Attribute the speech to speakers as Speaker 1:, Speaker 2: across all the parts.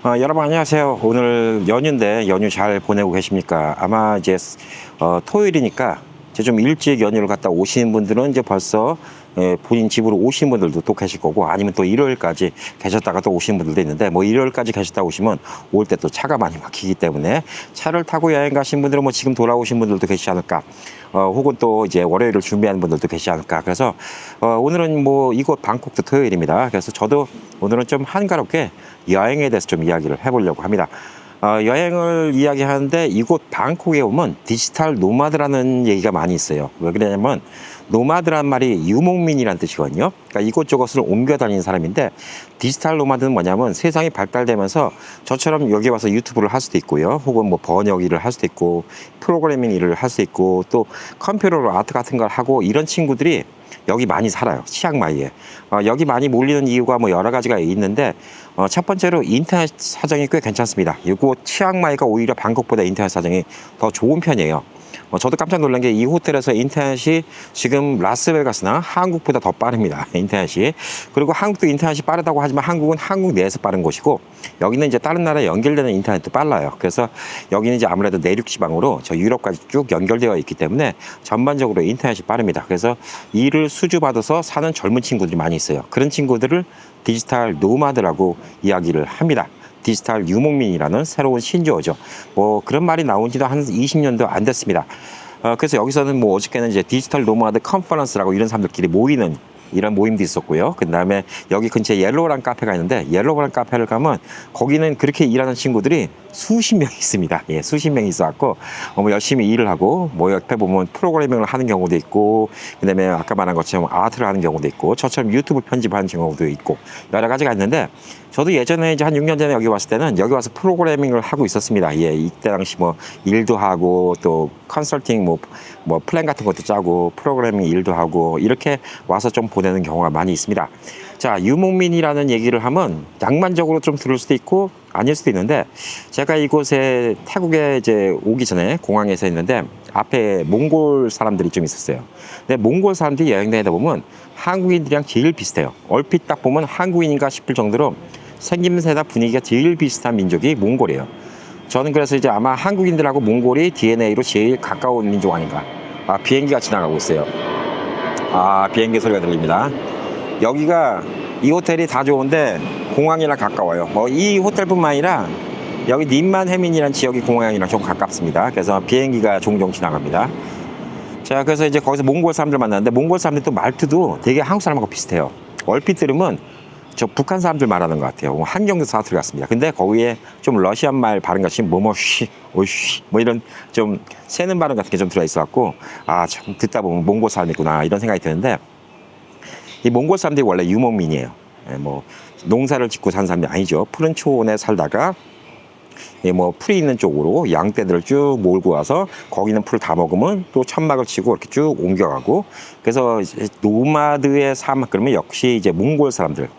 Speaker 1: 여러분 안녕하세요. 오늘 연휴인데 연휴 잘 보내고 계십니까? 아마 이제 토요일이니까 이제 좀 일찍 연휴를 갔다 오시는 분들은 이제 벌써 본인 집으로 오신 분들도 또 계실 거고, 아니면 또 일요일까지 계셨다가 또 오시는 분들도 있는데, 뭐 일요일까지 계셨다 오시면 올 때 또 차가 많이 막히기 때문에 차를 타고 여행 가신 분들은 뭐 지금 돌아오신 분들도 계시지 않을까, 혹은 또 이제 월요일을 준비하는 분들도 계시지 않을까. 그래서 오늘은 뭐 이곳 방콕도 토요일입니다. 그래서 저도 오늘은 좀 한가롭게 여행에 대해서 좀 이야기를 해보려고 합니다. 여행을 이야기하는데 이곳 방콕에 오면 디지털 노마드라는 얘기가 많이 있어요. 왜 그러냐면 노마드란 말이 유목민이란 뜻이거든요. 그러니까 이곳저곳을 옮겨 다니는 사람인데, 디지털 노마드는 뭐냐면 세상이 발달되면서 저처럼 여기 와서 유튜브를 할 수도 있고요, 혹은 뭐 번역 일을 할 수도 있고, 프로그래밍 일을 할 수 있고, 또 컴퓨터로 아트 같은 걸 하고, 이런 친구들이 여기 많이 살아요. 치앙마이에. 여기 많이 몰리는 이유가 뭐 여러 가지가 있는데, 첫 번째로 인터넷 사정이 꽤 괜찮습니다. 이곳 치앙마이가 오히려 방콕보다 인터넷 사정이 더 좋은 편이에요. 저도 깜짝 놀란 게 이 호텔에서 인터넷이 지금 라스베가스나 한국보다 더 빠릅니다. 인터넷이. 그리고 한국도 인터넷이 빠르다고 하지만 한국은 한국 내에서 빠른 곳이고, 여기는 이제 다른 나라에 연결되는 인터넷도 빨라요. 그래서 여기는 이제 아무래도 내륙 지방으로 저 유럽까지 쭉 연결되어 있기 때문에 전반적으로 인터넷이 빠릅니다. 그래서 일을 수주받아서 사는 젊은 친구들이 많이 있어요. 그런 친구들을 디지털 노마드라고 이야기를 합니다. 디지털 유목민이라는 새로운 신조어죠. 뭐 그런 말이 나온 지도 한 20년도 안 됐습니다. 그래서 여기서는 뭐 어저께는 이제 디지털 노마드 컨퍼런스라고 이런 사람들끼리 모이는 이런 모임도 있었고요. 그 다음에 여기 근처에 옐로우란 카페가 있는데, 옐로우란 카페를 가면 거기는 그렇게 일하는 친구들이 수십 명 있습니다. 예, 수십 명이 있어갖고 뭐 열심히 일을 하고, 뭐 옆에 보면 프로그래밍을 하는 경우도 있고, 그 다음에 아까 말한 것처럼 아트를 하는 경우도 있고, 저처럼 유튜브 편집하는 경우도 있고, 여러 가지가 있는데, 저도 예전에 이제 한 6년 전에 여기 왔을 때는 여기 와서 프로그래밍을 하고 있었습니다. 예, 이때 당시 뭐 일도 하고, 또 컨설팅 뭐 플랜 같은 것도 짜고, 프로그래밍 일도 하고, 이렇게 와서 좀 보내는 경우가 많이 있습니다. 자, 유목민이라는 얘기를 하면 낭만적으로 좀 들을 수도 있고 아닐 수도 있는데, 제가 이곳에 태국에 이제 오기 전에 공항에서 있는데 앞에 몽골 사람들이 좀 있었어요. 근데 몽골 사람들이 여행 다니다 보면 한국인들이랑 제일 비슷해요. 얼핏 딱 보면 한국인인가 싶을 정도로 생김새나 분위기가 제일 비슷한 민족이 몽골이에요. 저는 그래서 이제 아마 한국인들하고 몽골이 DNA로 제일 가까운 민족 아닌가. 비행기가 지나가고 있어요. 비행기 소리가 들립니다. 여기가, 이 호텔이 다 좋은데 공항이랑 가까워요. 뭐 이 호텔뿐만 아니라 여기 님만해민이라는 지역이 공항이랑 좀 가깝습니다. 그래서 비행기가 종종 지나갑니다. 자, 그래서 이제 거기서 몽골 사람들 만났는데, 몽골 사람들 또 말투도 되게 한국 사람하고 비슷해요. 얼핏 들으면 저 북한 사람들 말하는 것 같아요. 한경도 사투리 같습니다. 근데 거기에 좀 러시안 말 발음 같이 뭐뭐쉬, 오쉬 뭐 이런 좀 새는 발음 같은 게 좀 들어있어 갖고, 참 듣다 보면 몽골 사람이구나 이런 생각이 드는데, 이 몽골 사람들이 원래 유목민이에요. 뭐 농사를 짓고 사는 사람이 아니죠. 푸른 초원에 살다가 뭐 풀이 있는 쪽으로 양떼들을 쭉 몰고 와서 거기는 풀 다 먹으면 또 천막을 치고 이렇게 쭉 옮겨가고, 그래서 이제 노마드의 삶, 그러면 역시 이제 몽골 사람들,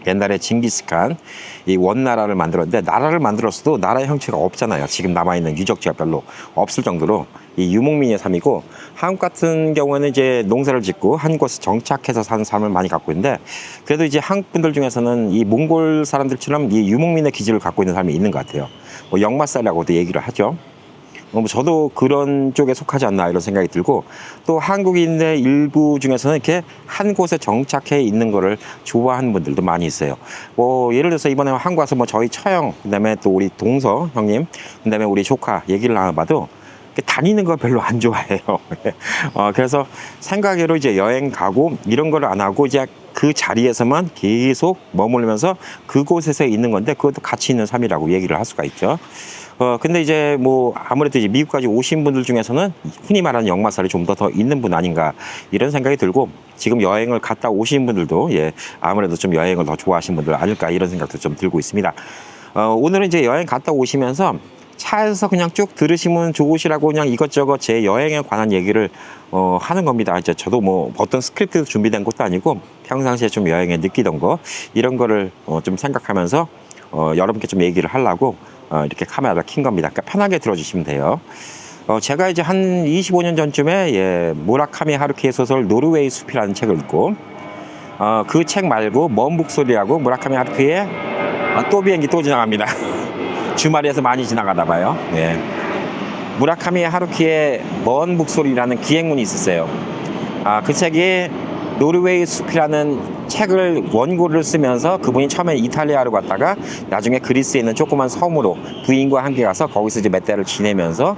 Speaker 1: 옛날에 징기스칸 이 원나라를 만들었는데, 나라를 만들었어도 나라의 형체가 없잖아요. 지금 남아있는 유적지가 별로 없을 정도로 이 유목민의 삶이고, 한국 같은 경우에는 이제 농사를 짓고 한 곳에 정착해서 사는 삶을 많이 갖고 있는데, 그래도 이제 한국 분들 중에서는 이 몽골 사람들처럼 이 유목민의 기질을 갖고 있는 사람이 있는 것 같아요. 뭐 역마살이라고도 얘기를 하죠. 저도 그런 쪽에 속하지 않나 이런 생각이 들고, 또 한국인의 일부 중에서는 이렇게 한 곳에 정착해 있는 거를 좋아하는 분들도 많이 있어요. 뭐 예를 들어서 이번에 한국 와서 뭐 저희 처형, 그다음에 또 우리 동서 형님, 그다음에 우리 조카 얘기를 나눠봐도 다니는 거 별로 안 좋아해요. 그래서 생각외로 이제 여행 가고 이런 거를 안 하고 이제 그 자리에서만 계속 머물면서 그곳에서 있는 건데, 그것도 가치 있는 삶이라고 얘기를 할 수가 있죠. 근데 이제 뭐 아무래도 이제 미국까지 오신 분들 중에서는 흔히 말하는 역마살이 좀 더 있는 분 아닌가 이런 생각이 들고, 지금 여행을 갔다 오신 분들도 아무래도 좀 여행을 더 좋아하시는 분들 아닐까 이런 생각도 좀 들고 있습니다. 오늘은 이제 여행 갔다 오시면서 차에서 그냥 쭉 들으시면 좋으시라고 그냥 이것저것 제 여행에 관한 얘기를 하는 겁니다. 이제 저도 뭐 어떤 스크립트 준비된 것도 아니고, 평상시에 좀 여행에 느끼던 거 이런 거를 좀 생각하면서 여러분께 좀 얘기를 하려고 이렇게 카메라를 킨 겁니다. 그러니까 편하게 들어주시면 돼요. 제가 이제 한 25년 전쯤에 무라카미 하루키의 소설 노르웨이 숲이라는 책을 읽고, 그 책 말고 먼 북소리라고 무라카미 하루키의 또 비행기 또 지나갑니다. 주말에서 많이 지나가나 봐요. 네. 무라카미 하루키의 먼 북소리라는 기행문이 있었어요. 그 책이 노르웨이 숲이라는 책을 원고를 쓰면서 그분이 처음에 이탈리아로 갔다가 나중에 그리스에 있는 조그만 섬으로 부인과 함께 가서 거기서 이제 몇 달을 지내면서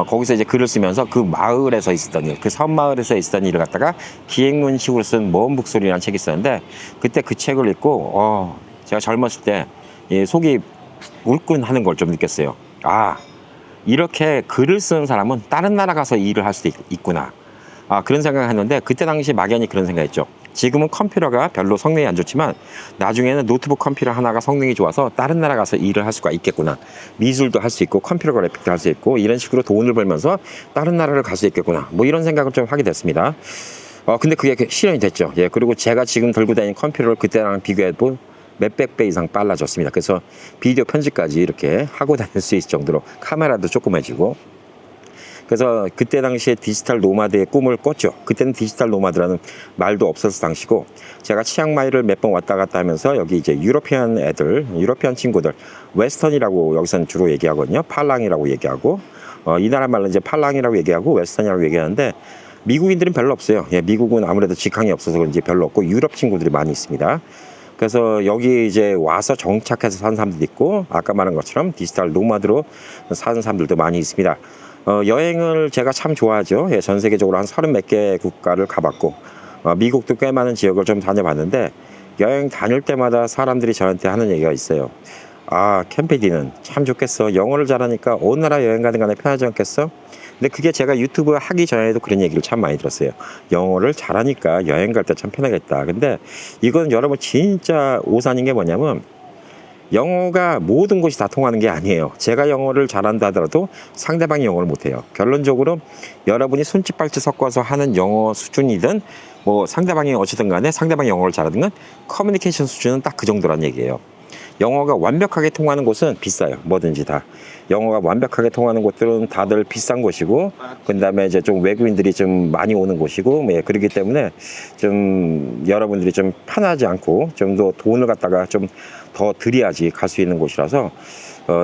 Speaker 1: 거기서 이제 글을 쓰면서 그 마을에서 있었던 일, 그 섬 마을에서 있었던 일을 갖다가 기행문식으로 쓴 먼 북소리라는 책이 있었는데 그때 그 책을 읽고 제가 젊었을 때 속이 울끈하는 걸 좀 느꼈어요. 이렇게 글을 쓰는 사람은 다른 나라 가서 일을 할 수도 있구나. 그런 생각을 했는데 그때 당시 막연히 그런 생각했죠. 지금은 컴퓨터가 별로 성능이 안 좋지만 나중에는 노트북 컴퓨터 하나가 성능이 좋아서 다른 나라 가서 일을 할 수가 있겠구나. 미술도 할 수 있고 컴퓨터 그래픽도 할 수 있고 이런 식으로 돈을 벌면서 다른 나라를 갈 수 있겠구나. 뭐 이런 생각을 좀 하게 됐습니다. 근데 그게 실현이 됐죠. 예, 그리고 제가 지금 들고 다니는 컴퓨터를 그때랑 비교해도 몇백 배 이상 빨라졌습니다. 그래서 비디오 편집까지 이렇게 하고 다닐 수 있을 정도로 카메라도 조그매지고 그래서 그때 당시에 디지털 노마드의 꿈을 꿨죠. 그때는 디지털 노마드라는 말도 없었을 당시고 제가 치앙마이를 몇 번 왔다 갔다 하면서 여기 이제 유러피안 친구들 웨스턴이라고 여기서는 주로 얘기하거든요. 팔랑이라고 얘기하고 이 나라 말로 이제 팔랑이라고 얘기하고 웨스턴이라고 얘기하는데 미국인들은 별로 없어요. 예, 미국은 아무래도 직항이 없어서 그런지 별로 없고 유럽 친구들이 많이 있습니다. 그래서 여기 이제 와서 정착해서 사는 사람들도 있고 아까 말한 것처럼 디지털 노마드로 사는 사람들도 많이 있습니다. 여행을 제가 참 좋아하죠. 예, 전 세계적으로 한 30몇 개 국가를 가봤고 미국도 꽤 많은 지역을 좀 다녀봤는데 여행 다닐 때마다 사람들이 저한테 하는 얘기가 있어요. 캠피디는 참 좋겠어. 영어를 잘하니까 어느 나라 여행 가든 간에 편하지 않겠어? 근데 그게 제가 유튜브 하기 전에도 그런 얘기를 참 많이 들었어요. 영어를 잘하니까 여행 갈 때 참 편하겠다. 근데 이건 여러분 진짜 오산인 게 뭐냐면 영어가 모든 곳이 다 통하는 게 아니에요. 제가 영어를 잘한다 하더라도 상대방이 영어를 못해요. 결론적으로 여러분이 손짓발짓 섞어서 하는 영어 수준이든 뭐 상대방이 어찌든 간에 상대방이 영어를 잘하든 간 커뮤니케이션 수준은 딱 그 정도란 얘기예요. 영어가 완벽하게 통하는 곳은 비싸요. 뭐든지 다. 영어가 완벽하게 통하는 곳들은 다들 비싼 곳이고, 그 다음에 이제 좀 외국인들이 좀 많이 오는 곳이고, 그렇기 때문에 좀 여러분들이 좀 편하지 않고, 좀 더 돈을 갖다가 좀 더 들여야지 갈 수 있는 곳이라서,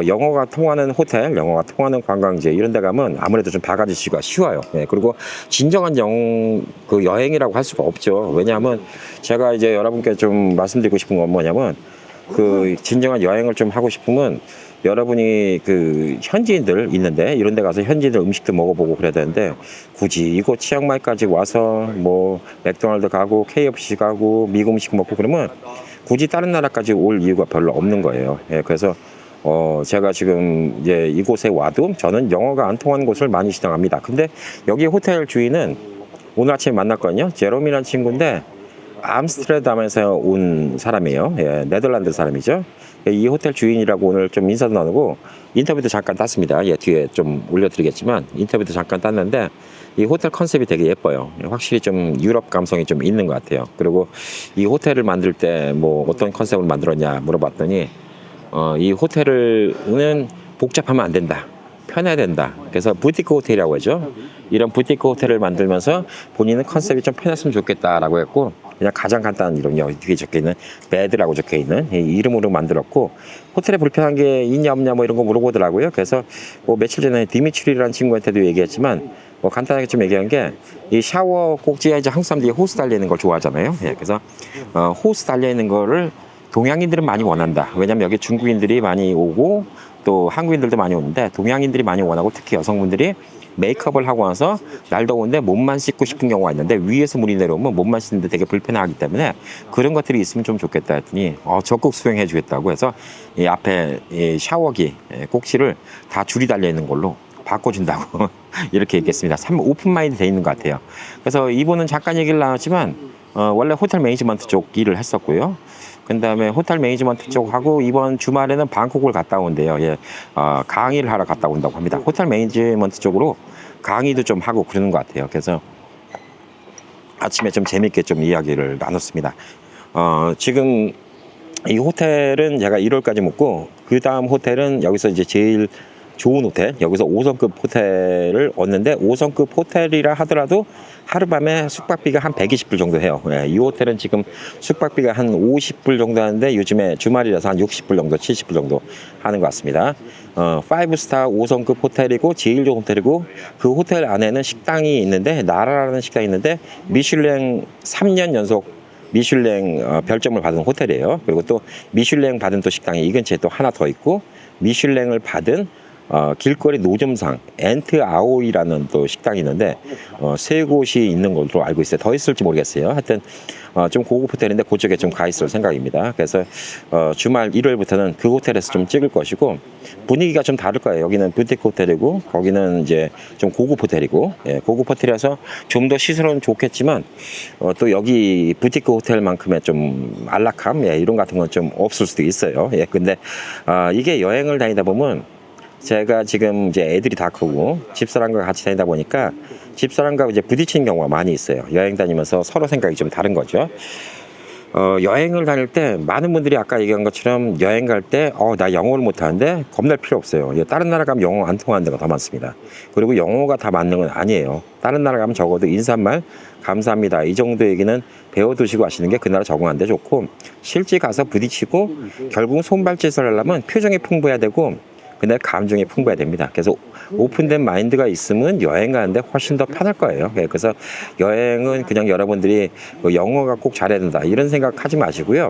Speaker 1: 영어가 통하는 호텔, 영어가 통하는 관광지 이런 데 가면 아무래도 좀 바가지가 쉬워요. 그리고 진정한 여행이라고 할 수가 없죠. 왜냐하면 제가 이제 여러분께 좀 말씀드리고 싶은 건 뭐냐면, 진정한 여행을 좀 하고 싶으면 여러분이 현지인들 있는데 이런 데 가서 현지인들 음식도 먹어보고 그래야 되는데 굳이 이곳 치앙마이까지 와서 뭐 맥도날드 가고 KFC 가고 미국 음식 먹고 그러면 굳이 다른 나라까지 올 이유가 별로 없는 거예요. 그래서 제가 지금 이제 이곳에 와도 저는 영어가 안 통하는 곳을 많이 지나갑니다. 근데 여기 호텔 주인은 오늘 아침에 만났거든요. 제롬이라는 친구인데 암스테르담에서 온 사람이에요. 네덜란드 사람이죠. 이 호텔 주인이라고 오늘 좀 인사도 나누고 인터뷰도 잠깐 땄습니다. 뒤에 좀 올려드리겠지만 인터뷰도 잠깐 땄는데 이 호텔 컨셉이 되게 예뻐요. 확실히 좀 유럽 감성이 좀 있는 것 같아요. 그리고 이 호텔을 만들 때 뭐 어떤 컨셉을 만들었냐 물어봤더니 이 호텔은 복잡하면 안 된다. 편해야 된다. 그래서 부티크 호텔이라고 하죠. 이런 부티크 호텔을 만들면서 본인은 컨셉이 좀 편했으면 좋겠다라고 했고 그냥 가장 간단한 이름이 뒤에 적혀있는 베드라고 적혀있는 이 이름으로 만들었고 호텔에 불편한 게 있냐 없냐 뭐 이런 거 물어보더라고요. 그래서 뭐 며칠 전에 디미트리라는 친구한테도 얘기했지만 뭐 간단하게 좀 얘기한 게 이 샤워 꼭지에 이제 한국 사람들이 호스 달려있는 걸 좋아하잖아요. 그래서 호스 달려있는 거를 동양인들은 많이 원한다. 왜냐면 여기 중국인들이 많이 오고 또 한국인들도 많이 오는데 동양인들이 많이 원하고 특히 여성분들이 메이크업을 하고 나서 날 더운데 몸만 씻고 싶은 경우가 있는데 위에서 물이 내려오면 몸만 씻는데 되게 불편하기 때문에 그런 것들이 있으면 좀 좋겠다 했더니 적극 수행해 주겠다고 해서 이 앞에 이 샤워기 꼭지를 다 줄이 달려 있는 걸로 바꿔준다고 이렇게 얘기했습니다. 참 오픈마인드 돼 있는 것 같아요. 그래서 이분은 잠깐 얘기를 나눴지만 원래 호텔 매니지먼트 쪽 일을 했었고요. 그 다음에 호텔 매니지먼트 쪽하고 이번 주말에는 방콕을 갔다 온대요. 강의를 하러 갔다 온다고 합니다. 호텔 매니지먼트 쪽으로 강의도 좀 하고 그러는 것 같아요. 그래서 아침에 좀 재밌게 좀 이야기를 나눴습니다. 지금 이 호텔은 제가 1월까지 묵고 그 다음 호텔은 여기서 이제 제일 좋은 호텔, 여기서 5성급 호텔을 얻는데 5성급 호텔이라 하더라도 하룻밤에 숙박비가 한 120불 정도 해요. 예, 이 호텔은 지금 숙박비가 한 50불 정도 하는데 요즘에 주말이라서 한 60불 정도, 70불 정도 하는 것 같습니다. 5스타 5성급 호텔이고 제일 좋은 호텔이고 그 호텔 안에는 식당이 있는데 나라라는 식당이 있는데 미슐랭 3년 연속 미슐랭 별점을 받은 호텔이에요. 그리고 또 미슐랭 받은 또 식당이 이 근처에 또 하나 더 있고 미슐랭을 받은 길거리 노점상 엔트 아오이라는 또 식당이 있는데 세 곳이 있는 걸로 알고 있어요. 더 있을지 모르겠어요. 하여튼 좀 고급 호텔인데 그쪽에 좀 가 있을 생각입니다. 그래서 주말 일요일부터는 그 호텔에서 좀 찍을 것이고 분위기가 좀 다를 거예요. 여기는 뷰티크 호텔이고 거기는 이제 좀 고급 호텔이고 예, 고급 호텔이라서 좀 더 시설은 좋겠지만 또 여기 뷰티크 호텔만큼의 좀 안락함 예, 이런 같은 건 좀 없을 수도 있어요. 예, 근데 이게 여행을 다니다 보면 제가 지금 이제 애들이 다 크고 집사람과 같이 다니다 보니까 집사람과 이제 부딪히는 경우가 많이 있어요. 여행 다니면서 서로 생각이 좀 다른 거죠. 여행을 다닐 때 많은 분들이 아까 얘기한 것처럼 여행 갈 때 나 영어를 못하는데 겁날 필요 없어요. 다른 나라 가면 영어 안 통하는 데가 더 많습니다. 그리고 영어가 다 맞는 건 아니에요. 다른 나라 가면 적어도 인사말 감사합니다 이 정도 얘기는 배워두시고 하시는 게 그 나라 적응하는 데 좋고 실제 가서 부딪히고 결국 손발짓을 하려면 표정이 풍부해야 되고 근데 감정이 풍부해야 됩니다. 그래서 오픈된 마인드가 있으면 여행 가는데 훨씬 더 편할 거예요. 그래서 여행은 그냥 여러분들이 영어가 꼭 잘해야 된다 이런 생각 하지 마시고요.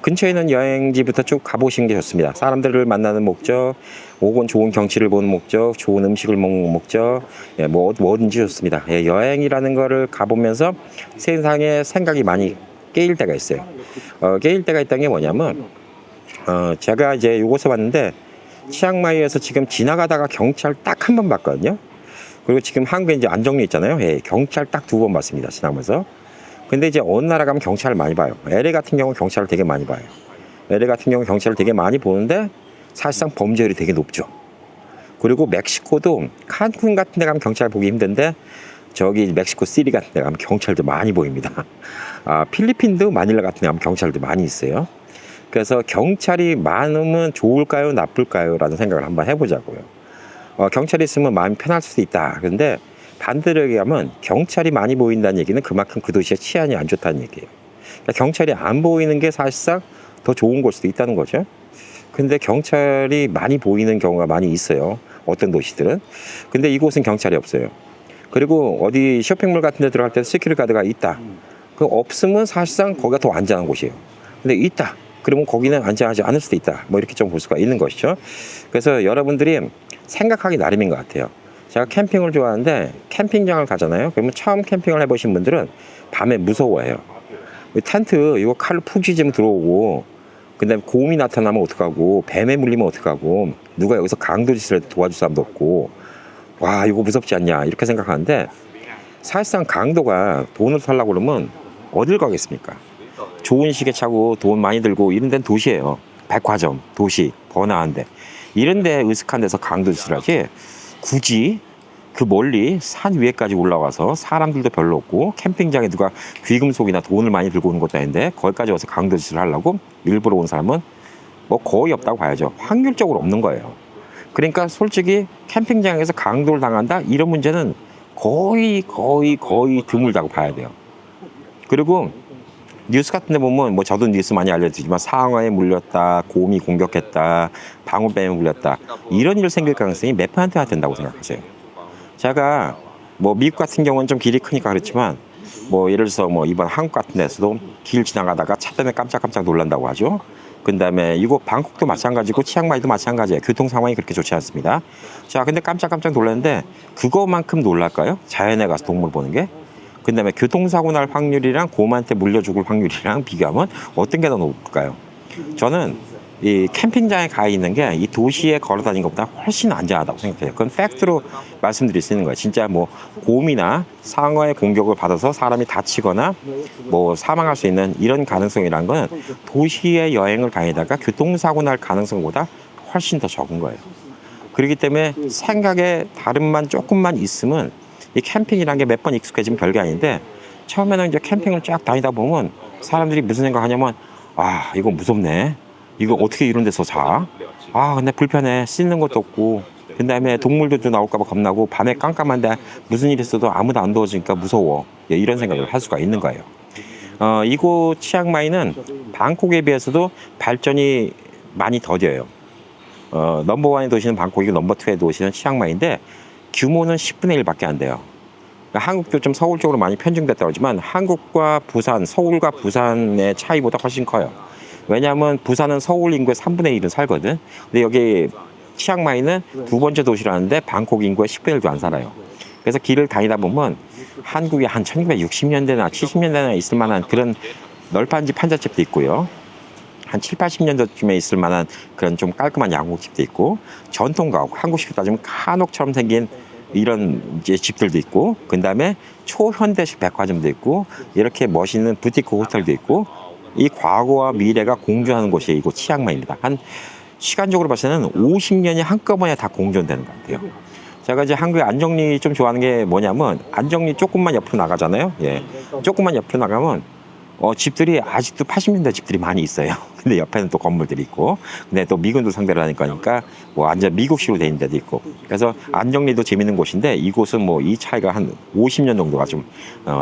Speaker 1: 근처에 있는 여행지부터 쭉 가보시는 게 좋습니다. 사람들을 만나는 목적, 혹은 좋은 경치를 보는 목적, 좋은 음식을 먹는 목적, 예, 뭐든지 좋습니다. 예, 여행이라는 거를 가보면서 세상에 생각이 많이 깨일 때가 있어요. 깨일 때가 있다는 게 뭐냐면 제가 이제 요곳에 왔는데 치앙마이에서 지금 지나가다가 경찰 딱 한 번 봤거든요. 그리고 지금 한국에 이제 안정리 있잖아요. 예, 경찰 딱 2번 봤습니다. 지나면서. 근데 이제 어느 나라 가면 경찰을 많이 봐요. LA 같은 경우 경찰을 되게 많이 봐요. LA 같은 경우 경찰을 되게 많이 보는데 사실상 범죄율이 되게 높죠. 그리고 멕시코도 칸쿤 같은 데 가면 경찰 보기 힘든데 저기 멕시코 시리 같은 데 가면 경찰도 많이 보입니다. 필리핀도 마닐라 같은 데 가면 경찰도 많이 있어요. 그래서 경찰이 많으면 좋을까요, 나쁠까요? 라는 생각을 한번 해보자고요. 경찰이 있으면 마음이 편할 수도 있다. 그런데 반대로 얘기하면 경찰이 많이 보인다는 얘기는 그만큼 그 도시의 치안이 안 좋다는 얘기예요. 그러니까 경찰이 안 보이는 게 사실상 더 좋은 걸 수도 있다는 거죠. 근데 경찰이 많이 보이는 경우가 많이 있어요. 어떤 도시들은. 근데 이곳은 경찰이 없어요. 그리고 어디 쇼핑몰 같은 데 들어갈 때 시큐리티 가드가 있다. 그 없으면 사실상 거기가 더 안전한 곳이에요. 근데 있다. 그러면 거기는 안전하지 않을 수도 있다. 뭐 이렇게 좀 볼 수가 있는 것이죠. 그래서 여러분들이 생각하기 나름인 것 같아요. 제가 캠핑을 좋아하는데 캠핑장을 가잖아요. 그러면 처음 캠핑을 해보신 분들은 밤에 무서워해요. 텐트 이거 칼로 푹 찢으면 들어오고 근데 곰이 나타나면 어떡하고 뱀에 물리면 어떡하고 누가 여기서 강도짓을 해도 도와줄 사람도 없고 와 이거 무섭지 않냐 이렇게 생각하는데 사실상 강도가 돈을 살려고 그러면 어딜 가겠습니까? 좋은 시계 차고 돈 많이 들고 이런 데는 도시예요. 백화점, 도시, 번화한데 이런 데 으슥한 데서 강도짓을 하지 굳이 그 멀리 산 위에까지 올라와서 사람들도 별로 없고 캠핑장에 누가 귀금속이나 돈을 많이 들고 오는 것도 아닌데 거기까지 와서 강도짓을 하려고 일부러 온 사람은 뭐 거의 없다고 봐야죠. 확률적으로 없는 거예요. 그러니까 솔직히 캠핑장에서 강도를 당한다 이런 문제는 거의 드물다고 봐야 돼요. 그리고 뉴스 같은 데 보면 뭐 저도 뉴스 많이 알려드리지만 상어에 물렸다, 곰이 공격했다, 방울뱀에 물렸다 이런 일 생길 가능성이 몇 %나 된다고 생각하세요? 제가 뭐 미국 같은 경우는 좀 길이 크니까 그렇지만 뭐 예를 들어서 뭐 이번 한국 같은 데서도 길 지나가다가 차 때문에 깜짝깜짝 놀란다고 하죠. 그 다음에 이거 방콕도 마찬가지고 치앙마이도 마찬가지예요. 교통 상황이 그렇게 좋지 않습니다. 자, 근데 깜짝깜짝 놀랐는데 그거만큼 놀랄까요? 자연에 가서 동물 보는 게? 그 다음에 교통사고 날 확률이랑 곰한테 물려 죽을 확률이랑 비교하면 어떤 게 더 높을까요? 저는 이 캠핑장에 가 있는 게 이 도시에 걸어 다니는 것보다 훨씬 안전하다고 생각해요. 그건 팩트로 말씀드릴 수 있는 거예요. 진짜 뭐 곰이나 상어의 공격을 받아서 사람이 다치거나 뭐 사망할 수 있는 이런 가능성이란 건 도시에 여행을 다니다가 교통사고 날 가능성보다 훨씬 더 적은 거예요. 그렇기 때문에 생각에 다름만 조금만 있으면 이 캠핑이란 게 몇 번 익숙해지면 별게 아닌데 처음에는 이제 캠핑을 쫙 다니다 보면 사람들이 무슨 생각하냐면 이거 무섭네. 이거 어떻게 이런 데서 자? 근데 불편해. 씻는 것도 없고 그 다음에 동물들도 나올까봐 겁나고 밤에 깜깜한데 무슨 일이 있어도 아무도 안 도와주니까 무서워. 예, 이런 생각을 할 수가 있는 거예요. 이곳 치앙마이는 방콕에 비해서도 발전이 많이 더뎌요. 넘버원의 도시는 방콕이고 넘버투의 도시는 치앙마이인데 규모는 10분의 1밖에 안 돼요. 그러니까 한국도 좀 서울 쪽으로 많이 편중됐다고 하지만 한국과 부산, 서울과 부산의 차이보다 훨씬 커요. 왜냐하면 부산은 서울 인구의 3분의 1은 살거든. 근데 여기 치앙마이는 두 번째 도시라는데 방콕 인구의 10분의 1도 안 살아요. 그래서 길을 다니다 보면 한국에 한 1960년대나 70년대나 있을 만한 그런 널판집 판잣집도 있고요. 한 7, 80년대쯤에 있을 만한 그런 좀 깔끔한 양복집도 있고, 전통 가옥, 한국식으로 따지면 한옥처럼 생긴 이런 이제 집들도 있고, 그 다음에 초현대식 백화점도 있고, 이렇게 멋있는 부티크 호텔도 있고, 이 과거와 미래가 공존하는 곳이 이곳 치앙마이입니다. 한 시간적으로 봤을 때는 50년이 한꺼번에 다 공존되는 것 같아요. 제가 이제 한국의 안정리 좀 좋아하는 게 뭐냐면, 안정리 조금만 옆으로 나가잖아요. 예. 조금만 옆으로 나가면 집들이 아직도 80년대 집들이 많이 있어요. 근데 옆에는 또 건물들이 있고, 근데 또 미군도 상대로 하니까 뭐 완전 미국식으로 돼 있는 데도 있고, 그래서 안정리도 재밌는 곳인데 이곳은 뭐 이 차이가 한 50년 정도가 좀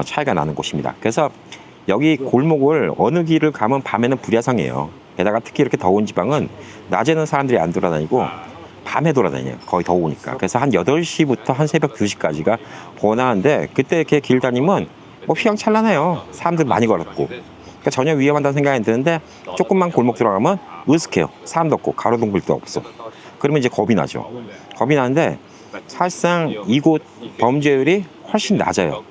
Speaker 1: 차이가 나는 곳입니다. 그래서 여기 골목을 어느 길을 가면 밤에는 불야성이에요. 게다가 특히 이렇게 더운 지방은 낮에는 사람들이 안 돌아다니고 밤에 돌아다녀요. 거의 더우니까. 그래서 한 8시부터 한 새벽 2시까지가 번화한데, 그때 이렇게 길 다니면 뭐 휘황찬란해요. 사람들 많이 걸었고. 그러니까 전혀 위험하다는 생각이 안 드는데, 조금만 골목 들어가면 으슥해요. 사람도 없고 가로등불도 없어. 그러면 이제 겁이 나죠. 겁이 나는데 사실상 이곳 범죄율이 훨씬 낮아요.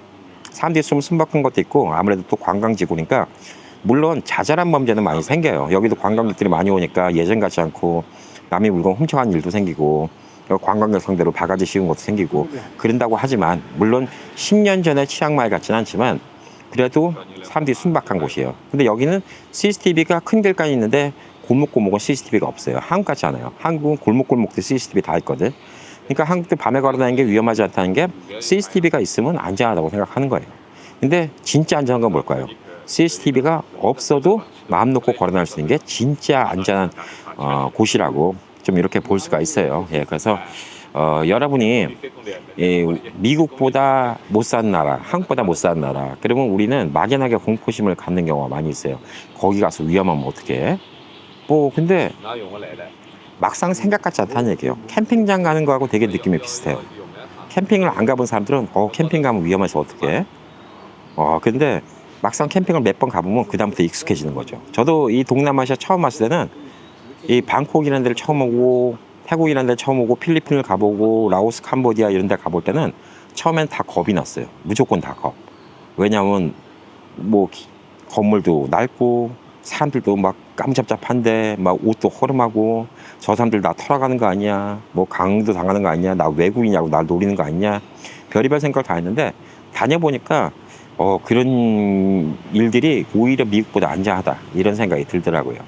Speaker 1: 사람들이 좀 숨바꾼 것도 있고, 아무래도 또 관광지구니까 물론 자잘한 범죄는 많이 생겨요. 여기도 관광객들이 많이 오니까 예전 같지 않고 남의 물건 훔쳐가는 일도 생기고, 관광객 상대로 바가지 씌운 것도 생기고 그런다고 하지만, 물론 10년 전에 치앙마이 같지는 않지만 그래도 사람들이 순박한 곳이에요. 근데 여기는 CCTV가 큰 길가에 있는데 골목골목은 CCTV가 없어요. 한국 같지 않아요. 한국은 골목골목도 CCTV 다 있거든. 그러니까 한국도 밤에 걸어다니는 게 위험하지 않다는 게, CCTV가 있으면 안전하다고 생각하는 거예요. 근데 진짜 안전한 건 뭘까요? CCTV가 없어도 마음 놓고 걸어다닐 수 있는 게 진짜 안전한 곳이라고 좀 이렇게 볼 수가 있어요. 예, 그래서 여러분이 미국보다 못 사는 나라, 한국보다 못 사는 나라, 그러면 우리는 막연하게 공포심을 갖는 경우가 많이 있어요. 거기 가서 위험하면 어떡해? 뭐 근데 막상 생각 같지 않다는 얘기예요. 캠핑장 가는 거하고 되게 느낌이 비슷해요. 캠핑을 안 가본 사람들은 캠핑 가면 위험해서 어떡해? 근데 막상 캠핑을 몇 번 가보면 그다음부터 익숙해지는 거죠. 저도 이 동남아시아 처음 왔을 때는 이 방콕이라는 데를 처음 오고, 태국이라는 데를 처음 오고, 필리핀을 가보고, 라오스, 캄보디아 이런 데 가볼 때는 처음엔 다 겁이 났어요. 무조건 다 겁. 왜냐하면 뭐 건물도 낡고, 사람들도 막 깜잡잡한데, 막 옷도 허름하고, 저 사람들 나 털어가는 거 아니야, 뭐 강도 당하는 거 아니야, 나 외국이냐고 날 노리는 거 아니냐, 별의별 생각을 다 했는데, 다녀보니까 그런 일들이 오히려 미국보다 안전하다, 이런 생각이 들더라고요.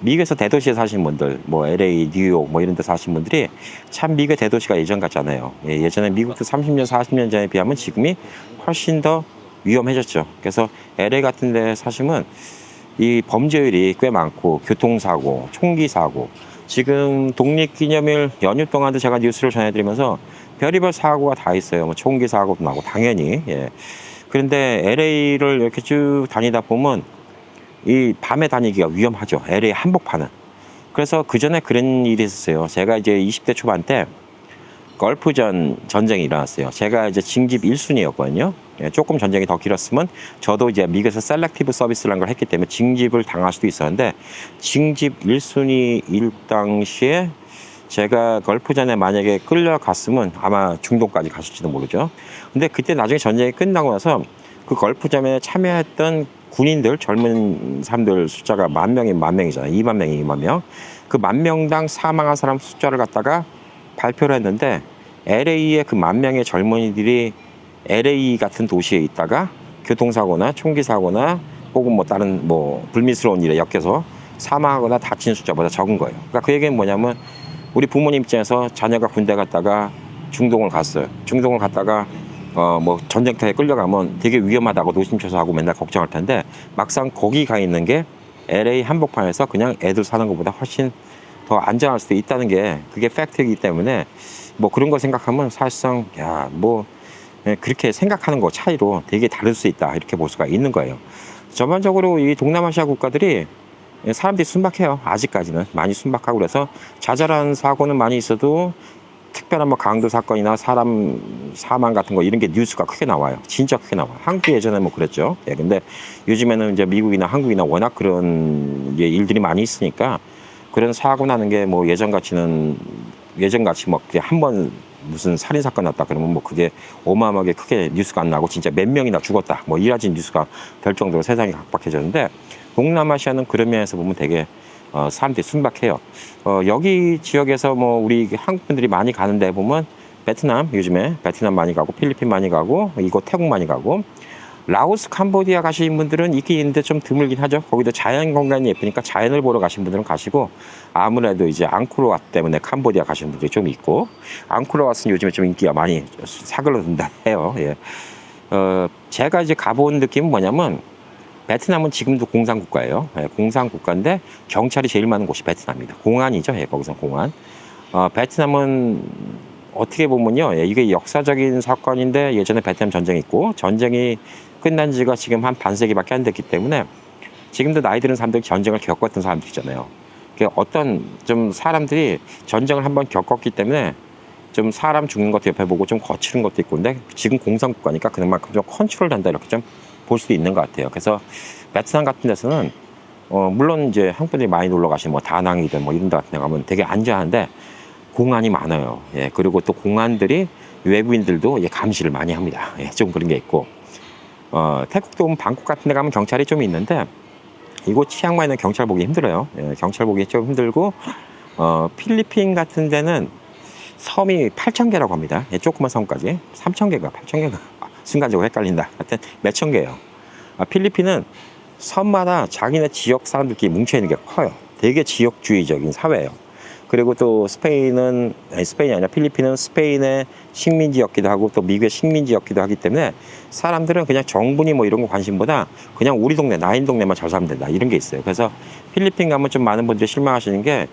Speaker 1: 미국에서 대도시에 사시는 분들, 뭐 LA, 뉴욕 뭐 이런 데 사시는 분들이 참 미국의 대도시가 예전 같잖아요. 예전에 미국도 30년, 40년 전에 비하면 지금이 훨씬 더 위험해졌죠. 그래서 LA 같은 데 사시면 이 범죄율이 꽤 많고, 교통사고, 총기사고, 지금 독립기념일 연휴 동안도 제가 뉴스를 전해드리면서 별의별 사고가 다 있어요. 뭐 총기사고도 나고, 당연히. 예. 그런데 LA를 이렇게 쭉 다니다 보면 이 밤에 다니기가 위험하죠. LA 한복판은. 그래서 그 전에 그런 일이 있었어요. 제가 이제 20대 초반 때 걸프전 전쟁이 일어났어요. 제가 이제 징집 1순위였거든요. 조금 전쟁이 더 길었으면 저도 이제 미국에서 셀렉티브 서비스라는 걸 했기 때문에 징집을 당할 수도 있었는데, 징집 1순위 일 당시에 제가 걸프전에 만약에 끌려갔으면 아마 중동까지 갔을지도 모르죠. 근데 그때 나중에 전쟁이 끝나고 나서 그 걸프전에 참여했던 군인들, 젊은 사람들 숫자가 10,000명이잖아요. 20,000명이 2만 명. 그 10,000명당 사망한 사람 숫자를 갖다가 발표를 했는데, LA의 그 10,000명의 젊은이들이 LA 같은 도시에 있다가 교통사고나 총기사고나 혹은 뭐 다른 뭐 불미스러운 일에 엮여서 사망하거나 다친 숫자보다 적은 거예요. 그러니까 그 얘기는 뭐냐면, 우리 부모님 입장에서 자녀가 군대 갔다가 중동을 갔어요. 중동을 갔다가 뭐 전쟁터에 끌려가면 되게 위험하다고 노심초사하고 맨날 걱정할 텐데, 막상 거기 가 있는 게 LA 한복판에서 그냥 애들 사는 것보다 훨씬 더 안전할 수도 있다는 게 그게 팩트이기 때문에 뭐 그런 거 생각하면 사실상 그렇게 생각하는 거 차이로 되게 다를 수 있다 이렇게 볼 수가 있는 거예요. 전반적으로 이 동남아시아 국가들이 사람들이 순박해요. 아직까지는 많이 순박하고 그래서 자잘한 사고는 많이 있어도 특별한 뭐 강도 사건이나 사람 사망 같은 거 이런 게 뉴스가 크게 나와요. 진짜 크게 나와요. 한국이 예전에 뭐 그랬죠. 예, 근데 요즘에는 이제 미국이나 한국이나 워낙 그런 일들이 많이 있으니까 그런 사고 나는 게 뭐 예전같이 뭐 한 번 무슨 살인 사건 났다 그러면 뭐 그게 어마어마하게 크게 뉴스가 안 나고 진짜 몇 명이나 죽었다 뭐 이라진 뉴스가 될 정도로 세상이 각박해졌는데 동남아시아는 그런 면에서 보면 되게 사람들이 순박해요. 여기 지역에서 뭐 우리 한국 분들이 많이 가는데 보면 베트남 요즘에 베트남 많이 가고 필리핀 많이 가고 이곳 태국 많이 가고 라오스 캄보디아 가신 분들은 있긴 있는데 좀 드물긴 하죠. 거기도 자연 공간이 예쁘니까 자연을 보러 가신 분들은 가시고 아무래도 이제 앙코르왓 때문에 캄보디아 가시는 분들이 좀 있고 앙코르왓은 요즘에 좀 인기가 많이 사글러든다 해요. 예. 제가 이제 가본 느낌은 뭐냐면 베트남은 지금도 공산국가예요. 예, 공산국가인데 경찰이 제일 많은 곳이 베트남입니다. 공안이죠. 예, 거기서 공안. 베트남은 어떻게 보면요. 예, 이게 역사적인 사건인데 예전에 베트남 전쟁이 있고 전쟁이 끝난 지가 지금 한 반세기밖에 안 됐기 때문에 지금도 나이 드는 사람들이 전쟁을 겪었던 사람들이잖아요. 어떤 좀 사람들이 전쟁을 한번 겪었기 때문에 좀 사람 죽는 것도 옆에 보고 좀 거칠은 것도 있고 근데 지금 공산국가니까 그만큼 좀 컨트롤 된다 이렇게 좀 볼 수도 있는 것 같아요. 그래서 베트남 같은 데서는 물론 이제 한국 분들이 많이 놀러 가시는 뭐 다낭이든 뭐 이런 데 같은 데 가면 되게 안전한데 공안이 많아요. 예, 그리고 또 공안들이 외부인들도 예, 감시를 많이 합니다. 예, 좀 그런 게 있고 태국도 보면 방콕 같은 데 가면 경찰이 좀 있는데 이곳 치앙마이는 경찰 보기 힘들어요. 예, 경찰 보기 좀 힘들고 필리핀 같은 데는 섬이 8,000개라고 합니다. 예, 조그만 섬까지 3,000개가 8,000개가 순간적으로 헷갈린다. 하여튼 몇천 개예요. 필리핀은 섬마다 자기네 지역 사람들끼리 뭉쳐있는 게 커요. 되게 지역주의적인 사회예요. 그리고 또 스페인이 아니라 필리핀은 스페인의 식민지였기도 하고 또 미국의 식민지였기도 하기 때문에 사람들은 그냥 정부니 뭐 이런 거 관심보다 그냥 우리 동네, 나인 동네만 잘 살면 된다. 이런 게 있어요. 그래서 필리핀 가면 좀 많은 분들이 실망하시는 게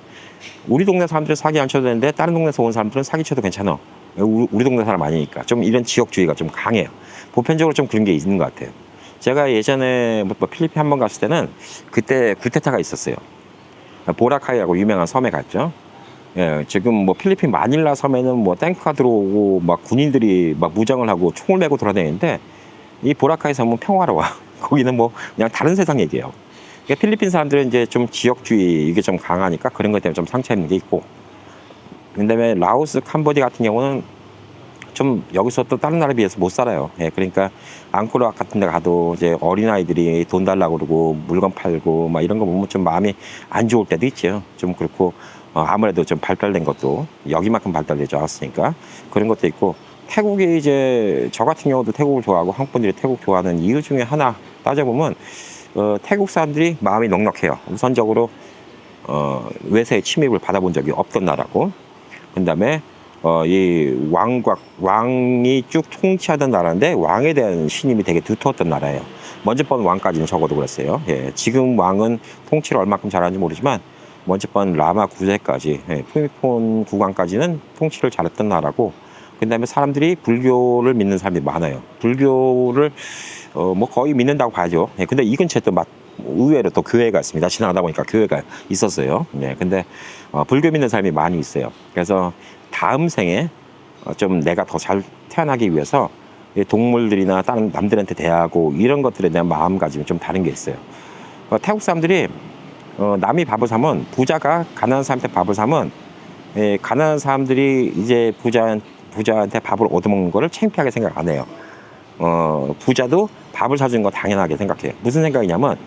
Speaker 1: 우리 동네 사람들은 사기 안 쳐도 되는데 다른 동네에서 온 사람들은 사기 쳐도 괜찮아. 우리 동네 사람 아니니까. 좀 이런 지역주의가 좀 강해요. 보편적으로 좀 그런 게 있는 것 같아요. 제가 예전에 뭐 필리핀 한 번 갔을 때는 그때 쿠데타가 있었어요. 보라카이라고 유명한 섬에 갔죠. 예, 지금 뭐 필리핀 마닐라 섬에는 뭐 탱크가 들어오고 막 군인들이 막 무장을 하고 총을 메고 돌아다니는데 이 보라카이 섬은 평화로워. 거기는 뭐 그냥 다른 세상 얘기예요. 그러니까 필리핀 사람들은 이제 좀 지역주의 이게 좀 강하니까 그런 것 때문에 좀 상처 입는 게 있고 그다음에 라오스, 캄보디아 같은 경우는 좀 여기서 또 다른 나라에 비해서 못 살아요. 예, 그러니까 앙코르 같은 데 가도 이제 어린아이들이 돈 달라고 그러고 물건 팔고 막 이런 거 보면 좀 마음이 안 좋을 때도 있죠. 좀 그렇고 아무래도 좀 발달된 것도 여기만큼 발달되지 않았으니까 그런 것도 있고 태국이 이제 저 같은 경우도 태국을 좋아하고 한국 분들이 태국 좋아하는 이유 중에 하나 따져보면 태국 사람들이 마음이 넉넉해요. 우선적으로 외세의 침입을 받아본 적이 없던 나라고 그다음에 이 왕이 쭉 통치하던 나라인데 왕에 대한 신임이 되게 두터웠던 나라예요. 먼저 번 왕까지는 적어도 그랬어요. 예, 지금 왕은 통치를 얼마큼 잘하는지 모르지만 먼저 번 라마 9세까지 푸미폰 국왕까지는 통치를 잘했던 나라고 그다음에 사람들이 불교를 믿는 사람들이 많아요. 불교를 뭐 거의 믿는다고 봐야죠. 예, 근데 이 근처에 또 의외로 또 교회가 있습니다. 지나가다 보니까 교회가 있었어요. 예, 근데 불교 믿는 사람이 많이 있어요. 그래서 다음 생에 좀 내가 더 잘 태어나기 위해서 동물들이나 다른 남들한테 대하고 이런 것들에 대한 마음가짐이 좀 다른 게 있어요. 태국 사람들이 남이 밥을 사면 부자가 가난한 사람한테 밥을 사면 가난한 사람들이 이제 부자한테 밥을 얻어먹는 거를 창피하게 생각 안 해요. 부자도 밥을 사주는 거 당연하게 생각해요. 무슨 생각이냐면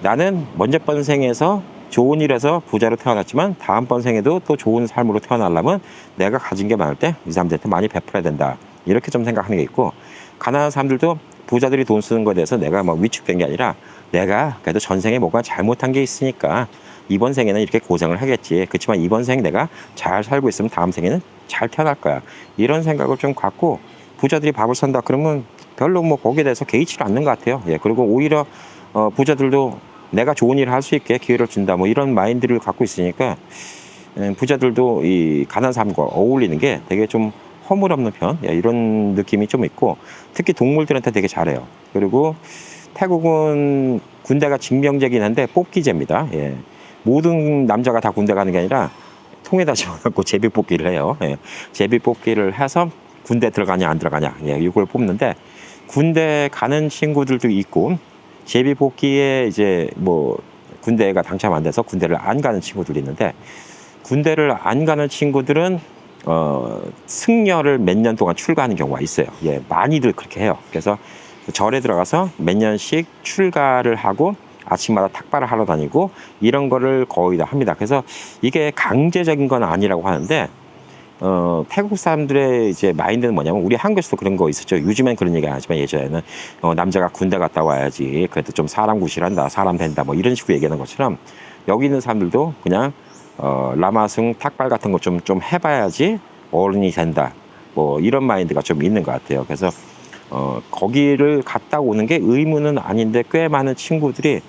Speaker 1: 나는 먼저 번 생에서 좋은 일에서 부자로 태어났지만 다음번 생에도 또 좋은 삶으로 태어나려면 내가 가진 게 많을 때 이 사람들한테 많이 베풀어야 된다. 이렇게 좀 생각하는 게 있고 가난한 사람들도 부자들이 돈 쓰는 거에 대해서 내가 막 위축된 게 아니라 내가 그래도 전생에 뭐가 잘못한 게 있으니까 이번 생에는 이렇게 고생을 하겠지. 그렇지만 이번 생 내가 잘 살고 있으면 다음 생에는 잘 태어날 거야. 이런 생각을 좀 갖고 부자들이 밥을 산다 그러면 별로 뭐 거기에 대해서 개의치를 않는 것 같아요. 예, 그리고 오히려 부자들도 내가 좋은 일을 할 수 있게 기회를 준다 뭐 이런 마인드를 갖고 있으니까 부자들도 이 가난한 사람과 어울리는 게 되게 좀 허물없는 편, 이런 느낌이 좀 있고, 특히 동물들한테 되게 잘해요. 그리고 태국은 군대가 징병제긴 한데 뽑기제입니다. 예. 모든 남자가 다 군대 가는 게 아니라 통에다 집어넣고 제비 뽑기를 해요. 예. 제비 뽑기를 해서 군대 들어가냐 안 들어가냐, 이걸 뽑는데, 군대 가는 친구들도 있고 제비 뽑기에 이제 뭐 군대가 당첨 안 돼서 군대를 안 가는 친구들이 있는데, 군대를 안 가는 친구들은 승려를 몇 년 동안 출가하는 경우가 있어요. 예, 많이들 그렇게 해요. 그래서 절에 들어가서 몇 년씩 출가를 하고 아침마다 탁발을 하러 다니고 이런 거를 거의 다 합니다. 그래서 이게 강제적인 건 아니라고 하는데, 태국 사람들의 이제 마인드는 뭐냐면, 우리 한국에서도 그런 거 있었죠. 요즘엔 그런 얘기 안 하지만 예전에는 남자가 군대 갔다 와야지 그래도 좀 사람 구실한다, 사람 된다, 뭐 이런 식으로 얘기하는 것처럼, 여기 있는 사람들도 그냥 라마승 탁발 같은 거 좀 해봐야지 어른이 된다, 뭐 이런 마인드가 좀 있는 것 같아요. 그래서 거기를 갔다 오는 게 의무는 아닌데 꽤 많은 친구들이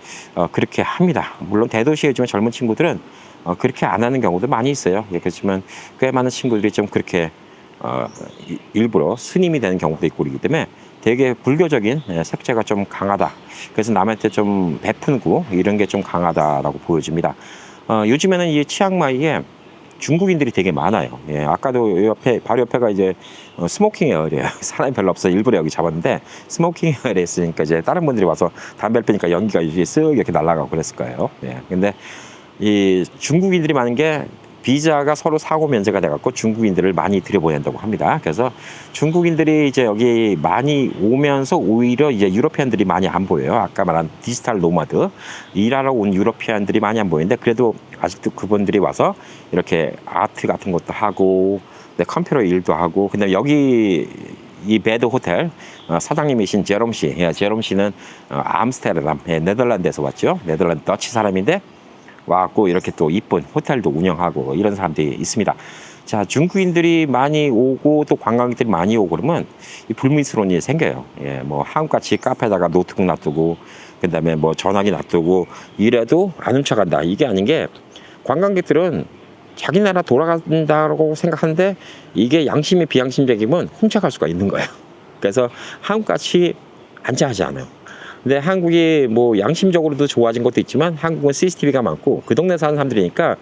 Speaker 1: 그렇게 합니다. 물론 대도시에 요즘 젊은 친구들은 그렇게 안 하는 경우도 많이 있어요. 예, 그렇지만 꽤 많은 친구들이 좀 그렇게 일부러 스님이 되는 경우도 있고 그러기 때문에 되게 불교적인 색채가 좀 강하다. 그래서 남한테 좀 베푸고 이런 게 좀 강하다라고 보여집니다. 요즘에는 이 치앙마이에 중국인들이 되게 많아요. 예, 아까도 옆에, 바로 옆에가 이제 스모킹 에어리에요. 사람이 별로 없어. 일부러 여기 잡았는데 스모킹 에어리에 있으니까 이제 다른 분들이 와서 담배를 피니까 연기가 이제 쓱 이렇게 날아가고 그랬을 거예요. 예, 근데 이 중국인들이 많은 게 비자가 서로 사고 면제가 돼갖고 중국인들을 많이 들여보낸다고 합니다. 그래서 중국인들이 이제 여기 많이 오면서 오히려 이제 유러피안들이 많이 안 보여요. 아까 말한 디지털 노마드, 일하러 온 유러피안들이 많이 안 보이는데, 그래도 아직도 그분들이 와서 이렇게 아트 같은 것도 하고, 컴퓨터 일도 하고. 근데 여기 이 베드 호텔 사장님이신 제롬 씨, 제롬 씨는 암스테르담, 네덜란드에서 왔죠. 네덜란드 더치 사람인데 와갖고 이렇게 또 이쁜 호텔도 운영하고 이런 사람들이 있습니다. 자, 중국인들이 많이 오고 또 관광객들이 많이 오고 그러면 이 불미스러운 일이 생겨요. 예, 뭐 한국같이 카페에다가 노트북 놔두고 그다음에 뭐 전화기 놔두고 이래도 안 훔쳐간다, 이게 아닌 게, 관광객들은 자기 나라 돌아간다고 생각하는데 이게 양심의 비양심적이면 훔쳐갈 수가 있는 거예요. 그래서 한국같이 안전하지 않아요. 근데 한국이 뭐 양심적으로도 좋아진 것도 있지만 한국은 CCTV가 많고 그 동네 사는 사람들이니까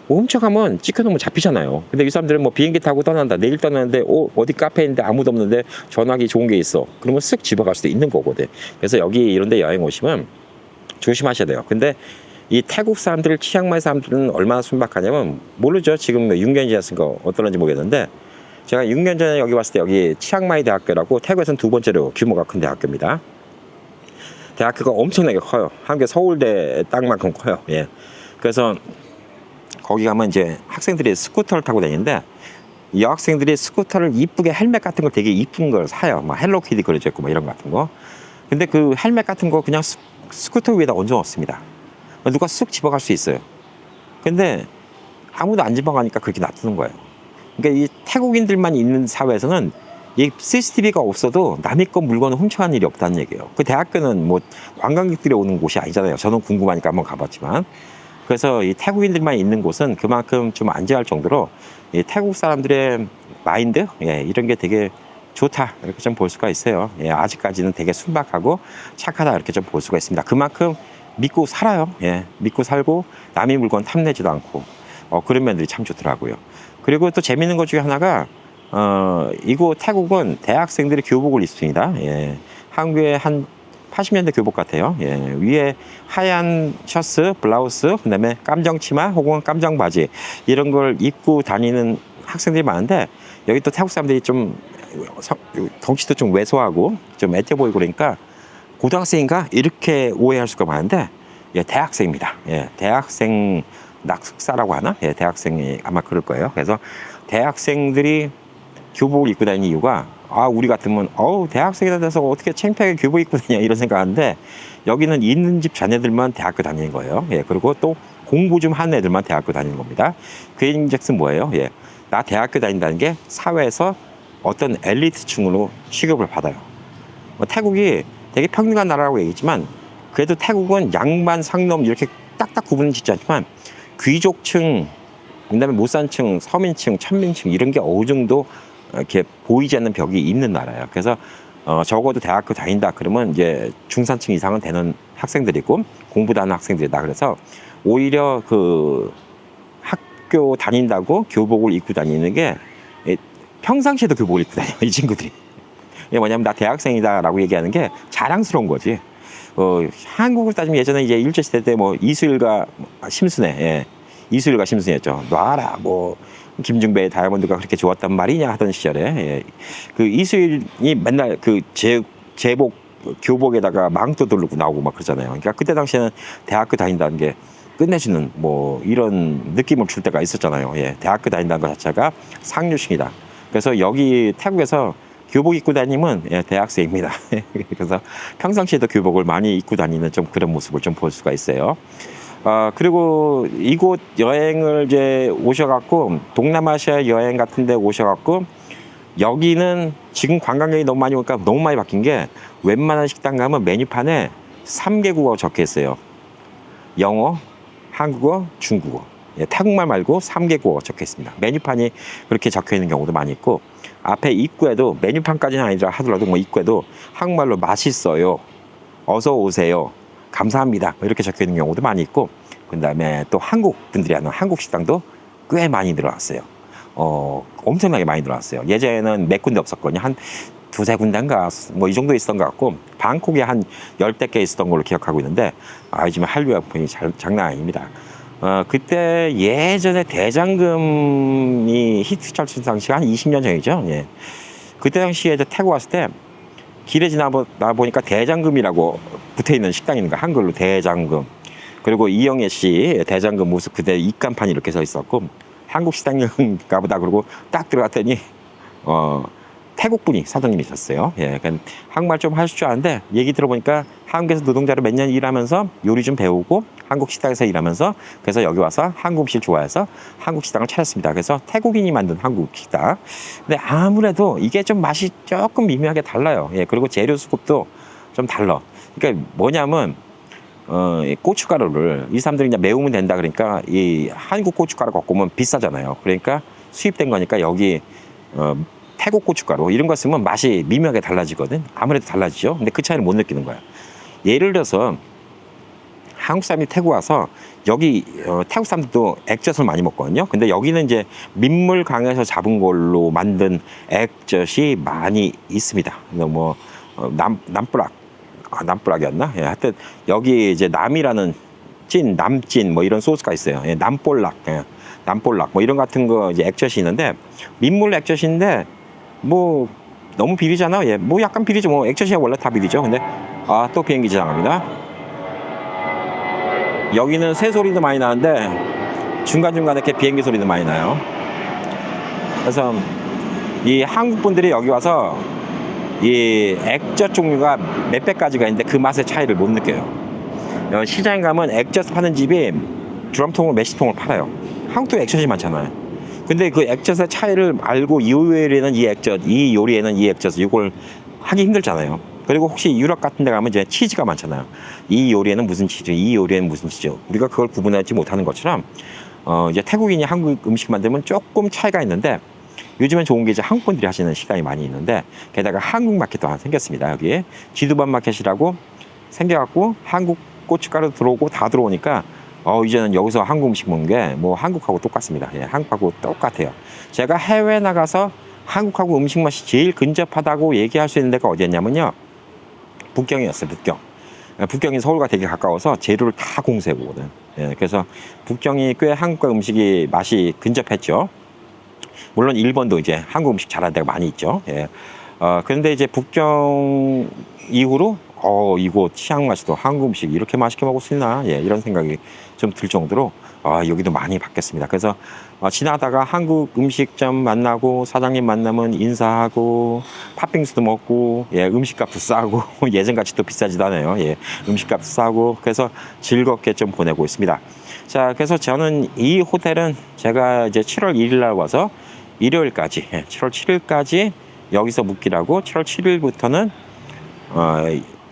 Speaker 1: 뭐 훔쳐가면 찍혀놓으면 잡히잖아요. 근데 이 사람들은 뭐 비행기 타고 떠난다, 내일 떠나는데 어디 카페에 있는데 아무도 없는데 전화기 좋은 게 있어, 그러면 쓱 집어갈 수도 있는 거거든. 그래서 여기 이런 데 여행 오시면 조심하셔야 돼요. 근데 이 태국 사람들, 치앙마이 사람들은 얼마나 순박하냐면, 모르죠. 지금 6년 지났으니까 어떨런지 모르겠는데, 제가 6년 전에 여기 왔을 때 여기 치앙마이 대학교라고 태국에서는 두 번째로 규모가 큰 대학교입니다. 대학교가 엄청나게 커요. 한국의 서울대 땅만큼 커요. 예. 그래서 거기 가면 이제 학생들이 스쿠터를 타고 다니는데, 이 여학생들이 스쿠터를 이쁘게 헬멧 같은 걸 되게 이쁜 걸 사요. 막 헬로키티 그려져 있고 막 이런 거 같은 거. 근데 그 헬멧 같은 거 그냥 스쿠터 위에다 얹어 놓습니다. 누가 쑥 집어갈 수 있어요. 근데 아무도 안 집어가니까 그렇게 놔두는 거예요. 그러니까 이 태국인들만 있는 사회에서는 이 CCTV가 없어도 남의 것 물건을 훔쳐가는 일이 없다는 얘기예요. 그 대학교는 뭐 관광객들이 오는 곳이 아니잖아요. 저는 궁금하니까 한번 가봤지만. 그래서 이 태국인들만 있는 곳은 그만큼 좀 안전할 정도로 이 태국 사람들의 마인드, 이런 게 되게 좋다, 이렇게 좀 볼 수가 있어요. 아직까지는 되게 순박하고 착하다, 이렇게 좀 볼 수가 있습니다. 그만큼 믿고 살아요. 믿고 살고 남의 물건 탐내지도 않고 그런 면들이 참 좋더라고요. 그리고 또 재밌는 것 중에 하나가 이곳 태국은 대학생들이 교복을 입습니다. 한국의 한 80년대 교복 같아요. 위에 하얀 셔츠, 블라우스, 그다음에 깜정 치마 혹은 깜정 바지, 이런 걸 입고 다니는 학생들이 많은데, 여기 또 태국 사람들이 좀 덩치도 좀 왜소하고 좀 애텨 보이고 그러니까 고등학생인가 이렇게 오해할 수가 많은데, 대학생입니다. 대학생 낙숙사라고 하나? 대학생이 아마 그럴 거예요. 그래서 대학생들이 교복을 입고 다니는 이유가, 우리 같으면 대학생이라 돼서 어떻게 창피하게 교복 입고 다니냐 이런 생각하는데, 여기는 있는 집 자녀들만 대학교 다니는 거예요. 그리고 또 공부 좀 하는 애들만 대학교 다니는 겁니다. 그 얘기즉슨 뭐예요? 나 대학교 다닌다는 게 사회에서 어떤 엘리트층으로 취급을 받아요. 태국이 되게 평등한 나라라고 얘기했지만, 그래도 태국은 양반 상놈 이렇게 딱딱 구분은 짓지 않지만 귀족층, 그다음에 무산층, 서민층, 천민층 이런 게 어느 정도 이렇게 보이지 않는 벽이 있는 나라예요. 그래서 적어도 대학교 다닌다 그러면 이제 중산층 이상은 되는 학생들이고 공부도 하는 학생들이다. 그래서 오히려 그 학교 다닌다고 교복을 입고 다니는 게 평상시에도 교복을 입고 다녀요, 이 친구들이. 이게 뭐냐면 나 대학생이다라고 얘기하는 게 자랑스러운 거지. 한국을 따지면 예전에 이제 일제시대 때 뭐 이수일과 심순애, 예. 이수일과 심순애였죠. 놔라, 뭐 김중배의 다이아몬드가 그렇게 좋았단 말이냐 하던 시절에, 예. 그 이수일이 맨날 그 제복 교복에다가 망토 두르고 나오고 막 그러잖아요. 그러니까 그때 당시에는 대학교 다닌다는 게 끝내주는 뭐 이런 느낌을 줄 때가 있었잖아요. 예. 대학교 다닌다는 것 자체가 상류층이다. 그래서 여기 태국에서 교복 입고 다니면 예, 대학생입니다. 그래서 평상시에도 교복을 많이 입고 다니는 좀 그런 모습을 좀 볼 수가 있어요. 그리고 이곳 여행을 이제 오셔갖고 동남아시아 여행 같은데 오셔갖고 여기는 지금 관광객이 너무 많이 오니까 너무 많이 바뀐 게 웬만한 식당 가면 메뉴판에 3개국어 적혀 있어요. 영어, 한국어, 중국어. 예, 태국말 말고 3개국어 적혀 있습니다. 메뉴판이 그렇게 적혀 있는 경우도 많이 있고 앞에 입구에도 메뉴판까지는 아니라 하더라도 뭐 입구에도 한국말로 맛있어요, 어서 오세요, 감사합니다 이렇게 적혀 있는 경우도 많이 있고 그 다음에 또 한국 분들이 하는 한국 식당도 꽤 많이 늘어났어요. 엄청나게 많이 늘어났어요. 예전에는 몇 군데 없었거든요. 한 두세 군데인가 뭐 이 정도 있었던 것 같고 방콕에 한 10대 개 있었던 걸로 기억하고 있는데 요즘에 한류 약품이 장난 아닙니다. 그때 예전에 대장금이 히트 쳤을 당시가 한 20년 전이죠. 예. 그때 당시에 태국 왔을 때 길에 지나다 보니까 대장금이라고 붙어 있는 식당이 있는 거야. 한글로 대장금. 그리고 이영애 씨 대장금 모습 그대 입간판이 이렇게 서 있었고 한국 식당인가 보다 그러고 딱 들어갔더니 태국 분이 사장님이셨어요. 예, 그러니까 한국말 좀 하실 줄 아는데 얘기 들어보니까 한국에서 노동자로 몇 년 일하면서 요리 좀 배우고 한국 식당에서 일하면서 그래서 여기 와서 한국 음식 좋아해서 한국 식당을 차렸습니다. 그래서 태국인이 만든 한국 식당. 근데 아무래도 이게 좀 맛이 조금 미묘하게 달라요. 예, 그리고 재료 수급도 좀 달라. 그러니까 뭐냐면 고춧가루를 이 사람들이 그냥 매우면 된다 그러니까 이 한국 고춧가루 갖고 오면 비싸잖아요. 그러니까 수입된 거니까 여기 태국 고춧가루 이런 거 쓰면 맛이 미묘하게 달라지거든. 아무래도 달라지죠. 근데 그 차이를 못 느끼는 거야. 예를 들어서 한국 사람이 태국 와서 여기 태국 사람들도 액젓을 많이 먹거든요. 근데 여기는 이제 민물강에서 잡은 걸로 만든 액젓이 많이 있습니다. 뭐 남뿌락이었나? 예, 하여튼 여기 이제 남이라는 남찐 뭐 이런 소스가 있어요. 예, 남볼락, 남볼락 뭐 이런 같은 거 이제 액젓이 있는데 민물 액젓인데 뭐 너무 비리잖아. 예, 뭐 약간 비리죠. 뭐 액젓이야 원래 다 비리죠. 근데 또 비행기 지나갑니다. 여기는 새 소리도 많이 나는데 중간중간에 이렇게 비행기 소리도 많이 나요. 그래서 이 한국 분들이 여기 와서 이 액젓 종류가 몇백 가지가 있는데 그 맛의 차이를 못 느껴요. 시장에 가면 액젓 파는 집이 드럼통을 몇십 통을 팔아요. 한국도 액젓이 많잖아요. 근데 그 액젓의 차이를 알고 이 요리에는 이 액젓, 이 요리에는 이 액젓 이걸 하기 힘들잖아요. 그리고 혹시 유럽 같은 데 가면 이제 치즈가 많잖아요. 이 요리에는 무슨 치즈, 이 요리에는 무슨 치즈. 우리가 그걸 구분하지 못하는 것처럼 이제 태국인이 한국 음식 만들면 조금 차이가 있는데 요즘엔 좋은 게 이제 한국 분들이 하시는 식당이 많이 있는데 게다가 한국 마켓도 하나 생겼습니다. 여기에 지두반 마켓이라고 생겨갖고 한국 고춧가루 들어오고 다 들어오니까 이제는 여기서 한국 음식 먹는 게 뭐 한국하고 똑같습니다. 예, 한국하고 똑같아요. 제가 해외 나가서 한국하고 음식 맛이 제일 근접하다고 얘기할 수 있는 데가 어디였냐면요. 북경이었어요. 북경이 서울과 되게 가까워서 재료를 다 공수해 보거든. 예, 그래서 북경이 꽤 한국과 음식이 맛이 근접했죠. 물론 일본도 이제 한국 음식 잘하는 데가 많이 있죠. 예. 그런데 이제 북경 이후로 이거 치앙 마시도 한국 음식 이렇게 맛있게 먹을 수 있나? 예, 이런 생각이 좀 들 정도로 여기도 많이 바뀌었습니다. 그래서 지나다가 한국 음식점 만나고 사장님 만나면 인사하고 팥빙수도 먹고 예, 음식값도 싸고 예전같이 또 비싸지도 않아요. 예, 음식값도 싸고 그래서 즐겁게 좀 보내고 있습니다. 자, 그래서 저는 이 호텔은 제가 이제 7월 1일 날 와서 일요일까지 7월 7일까지 여기서 묵기라고 7월 7일부터는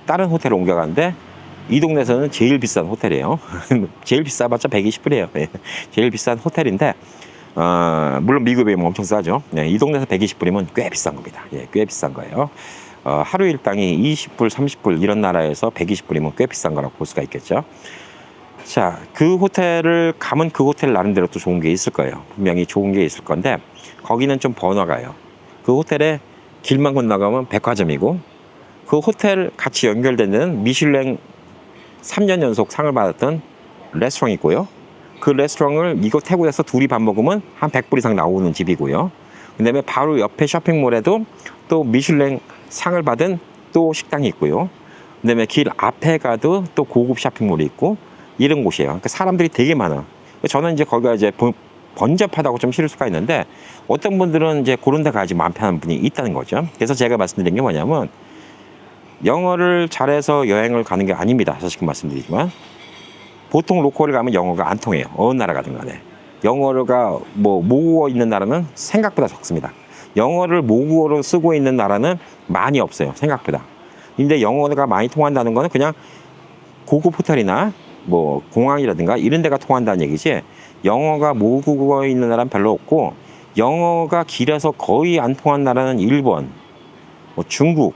Speaker 1: 다른 호텔로 옮겨가는데 이 동네에서는 제일 비싼 호텔이에요. 제일 비싸봤자 120불이에요. 예. 제일 비싼 호텔인데, 물론 미국에 비하면 엄청 싸죠. 예, 이 동네에서 120불이면 꽤 비싼 겁니다. 예, 꽤 비싼 거예요. 하루 일당이 20불, 30불 이런 나라에서 120불이면 꽤 비싼 거라고 볼 수가 있겠죠. 자, 그 호텔을 가면 그 호텔 나름대로 또 좋은 게 있을 거예요. 분명히 좋은 게 있을 건데, 거기는 좀 번화가예요. 그 호텔에 길만 건너가면 백화점이고, 그 호텔 같이 연결되는 미슐랭 3년 연속 상을 받았던 레스토랑이 있고요. 그 레스토랑을 이곳 태국에서 둘이 밥 먹으면 한 100불 이상 나오는 집이고요. 그 다음에 바로 옆에 쇼핑몰에도 또 미슐랭 상을 받은 또 식당이 있고요. 그 다음에 길 앞에 가도 또 고급 쇼핑몰이 있고 이런 곳이에요. 그러니까 사람들이 되게 많아. 저는 이제 거기가 이제 번잡하다고 좀 싫을 수가 있는데 어떤 분들은 이제 그런 데 가지 마음 편한 분이 있다는 거죠. 그래서 제가 말씀드린 게 뭐냐면 영어를 잘해서 여행을 가는 게 아닙니다. 사실 말씀드리지만 보통 로컬을 가면 영어가 안 통해요. 어느 나라 가든 간에. 영어가 뭐 모국어 있는 나라는 생각보다 적습니다. 영어를 모국어로 쓰고 있는 나라는 많이 없어요. 생각보다. 근데 영어가 많이 통한다는 거는 그냥 고급 호텔이나 뭐 공항이라든가 이런 데가 통한다는 얘기지 영어가 모국어에 있는 나라는 별로 없고 영어가 길어서 거의 안 통한 나라는 일본, 뭐 중국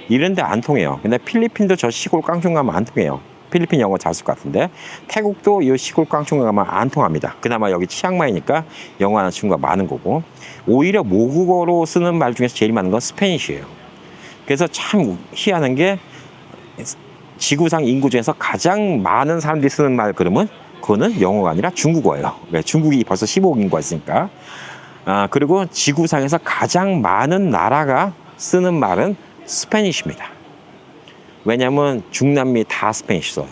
Speaker 1: 이런 데 안 통해요. 근데 필리핀도 저 시골 깡총 가면 안 통해요. 필리핀 영어 잘 쓸 것 같은데 태국도 이 시골 깡총 가면 안 통합니다. 그나마 여기 치앙마이니까 영어 하는 친구가 많은 거고 오히려 모국어로 쓰는 말 중에서 제일 많은 건 스페니쉬예요. 그래서 참 희한한 게 지구상 인구 중에서 가장 많은 사람들이 쓰는 말 그러면 그거는 영어가 아니라 중국어예요. 중국이 벌써 15억 인구가 있으니까. 그리고 지구상에서 가장 많은 나라가 쓰는 말은 스페니쉬입니다. 왜냐하면 중남미 다 스페니쉬 써요.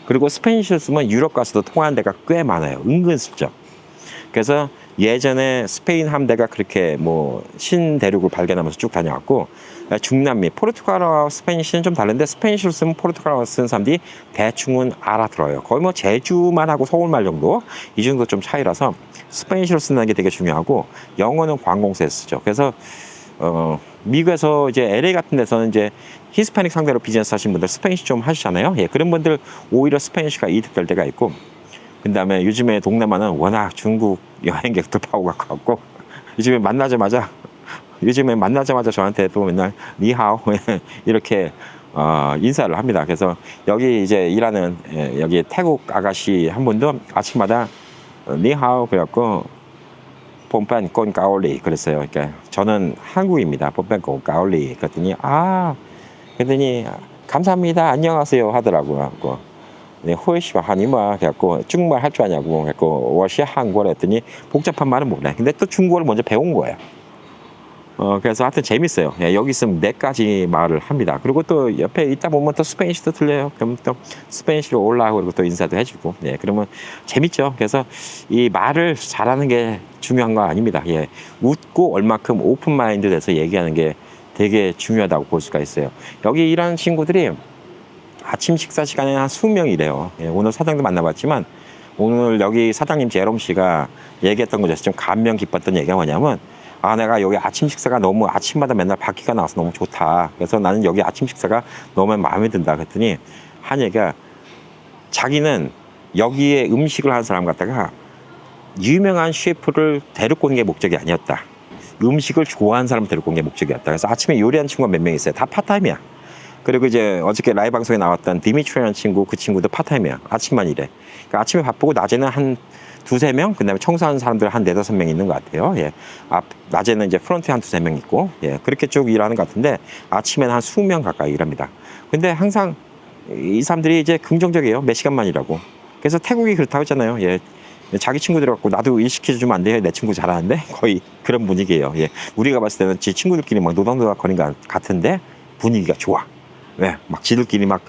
Speaker 1: 그리고 스페니쉬를 쓰면 유럽 가서도 통하는 데가 꽤 많아요. 은근슬쩍. 그래서 예전에 스페인 함대가 그렇게 뭐 신대륙을 발견하면서 쭉 다녀왔고 중남미, 포르투갈어와 스페니쉬는 좀 다른데 스페니쉬를 쓰면 포르투갈어 쓰는 사람들이 대충은 알아들어요. 거의 뭐 제주만 하고 서울말 정도 이 정도 좀 차이라서 스페니쉬를 쓴다는 게 되게 중요하고 영어는 관공서에서 쓰죠. 그래서 미국에서 이제 LA 같은 데서는 이제 히스패닉 상대로 비즈니스 하시는 분들 스페니쉬 좀 하시잖아요. 예, 그런 분들 오히려 스페니쉬가 이득될 때가 있고 그 다음에 요즘에 동남아는 워낙 중국 여행객들 파고 갖고 요즘에 만나자마자 저한테 또 맨날 니하오 이렇게 인사를 합니다. 그래서 여기 이제 일하는 여기 태국 아가씨 한 분도 아침마다 니하오 그래갖고 폼판 꼰 까올리 그랬어요. 그러니까 저는 한국입니다. 폼판 꼰 까올리 그랬더니 감사합니다 안녕하세요 하더라고요. 네, 호이시와 하니마 그래갖고 중국말 할 줄 아냐고 그래갖고 워시 한국어 했더니 복잡한 말은 몰라. 근데 또 중국어를 먼저 배운 거예요. 그래서 하여튼 재밌어요. 예, 여기 있으면 4가지 말을 합니다. 그리고 또 옆에 있다 보면 또 스페니쉬도 들려요. 그럼 또 스페니쉬로 올라가고 그리고 또 인사도 해주고. 예, 그러면 재밌죠. 그래서 이 말을 잘하는 게 중요한 거 아닙니다. 예, 웃고 얼마큼 오픈 마인드 돼서 얘기하는 게 되게 중요하다고 볼 수가 있어요. 여기 일하는 친구들이 아침 식사 시간에 한 20명이래요. 예, 오늘 사장도 만나봤지만 오늘 여기 사장님 제롬 씨가 얘기했던 거죠. 좀 감명 깊었던 얘기가 뭐냐면 내가 여기 아침 식사가 너무 아침마다 맨날 바퀴가 나와서 너무 좋다. 그래서 나는 여기 아침 식사가 너무 마음에 든다. 그랬더니 한 얘기가 자기는 여기에 음식을 하는 사람 갖다가 유명한 셰프를 데리고 온 게 목적이 아니었다. 음식을 좋아하는 사람 데리고 온 게 목적이었다. 그래서 아침에 요리하는 친구가 몇 명 있어요. 다 파타임이야. 그리고 이제 어저께 라이브 방송에 나왔던 디미트리라는 친구, 그 친구도 파타임이야. 아침만 일해. 그러니까 아침에 바쁘고 낮에는 한 2-3명, 그 다음에 청소하는 사람들 한 4-5명 있는 것 같아요. 예. 낮에는 이제 프런트에 한 2-3명 있고, 예. 그렇게 쭉 일하는 것 같은데, 아침에는 한 20명 가까이 일합니다. 근데 항상 이 사람들이 이제 긍정적이에요. 몇 시간만 일하고. 그래서 태국이 그렇다고 했잖아요. 예. 자기 친구들 갖고 나도 일 시켜주면 안 돼요. 내 친구 잘하는데? 거의 그런 분위기예요. 예. 우리가 봤을 때는 지 친구들끼리 막 노닥노닥 거리는 것 같은데, 분위기가 좋아. 왜? 막 지들끼리 막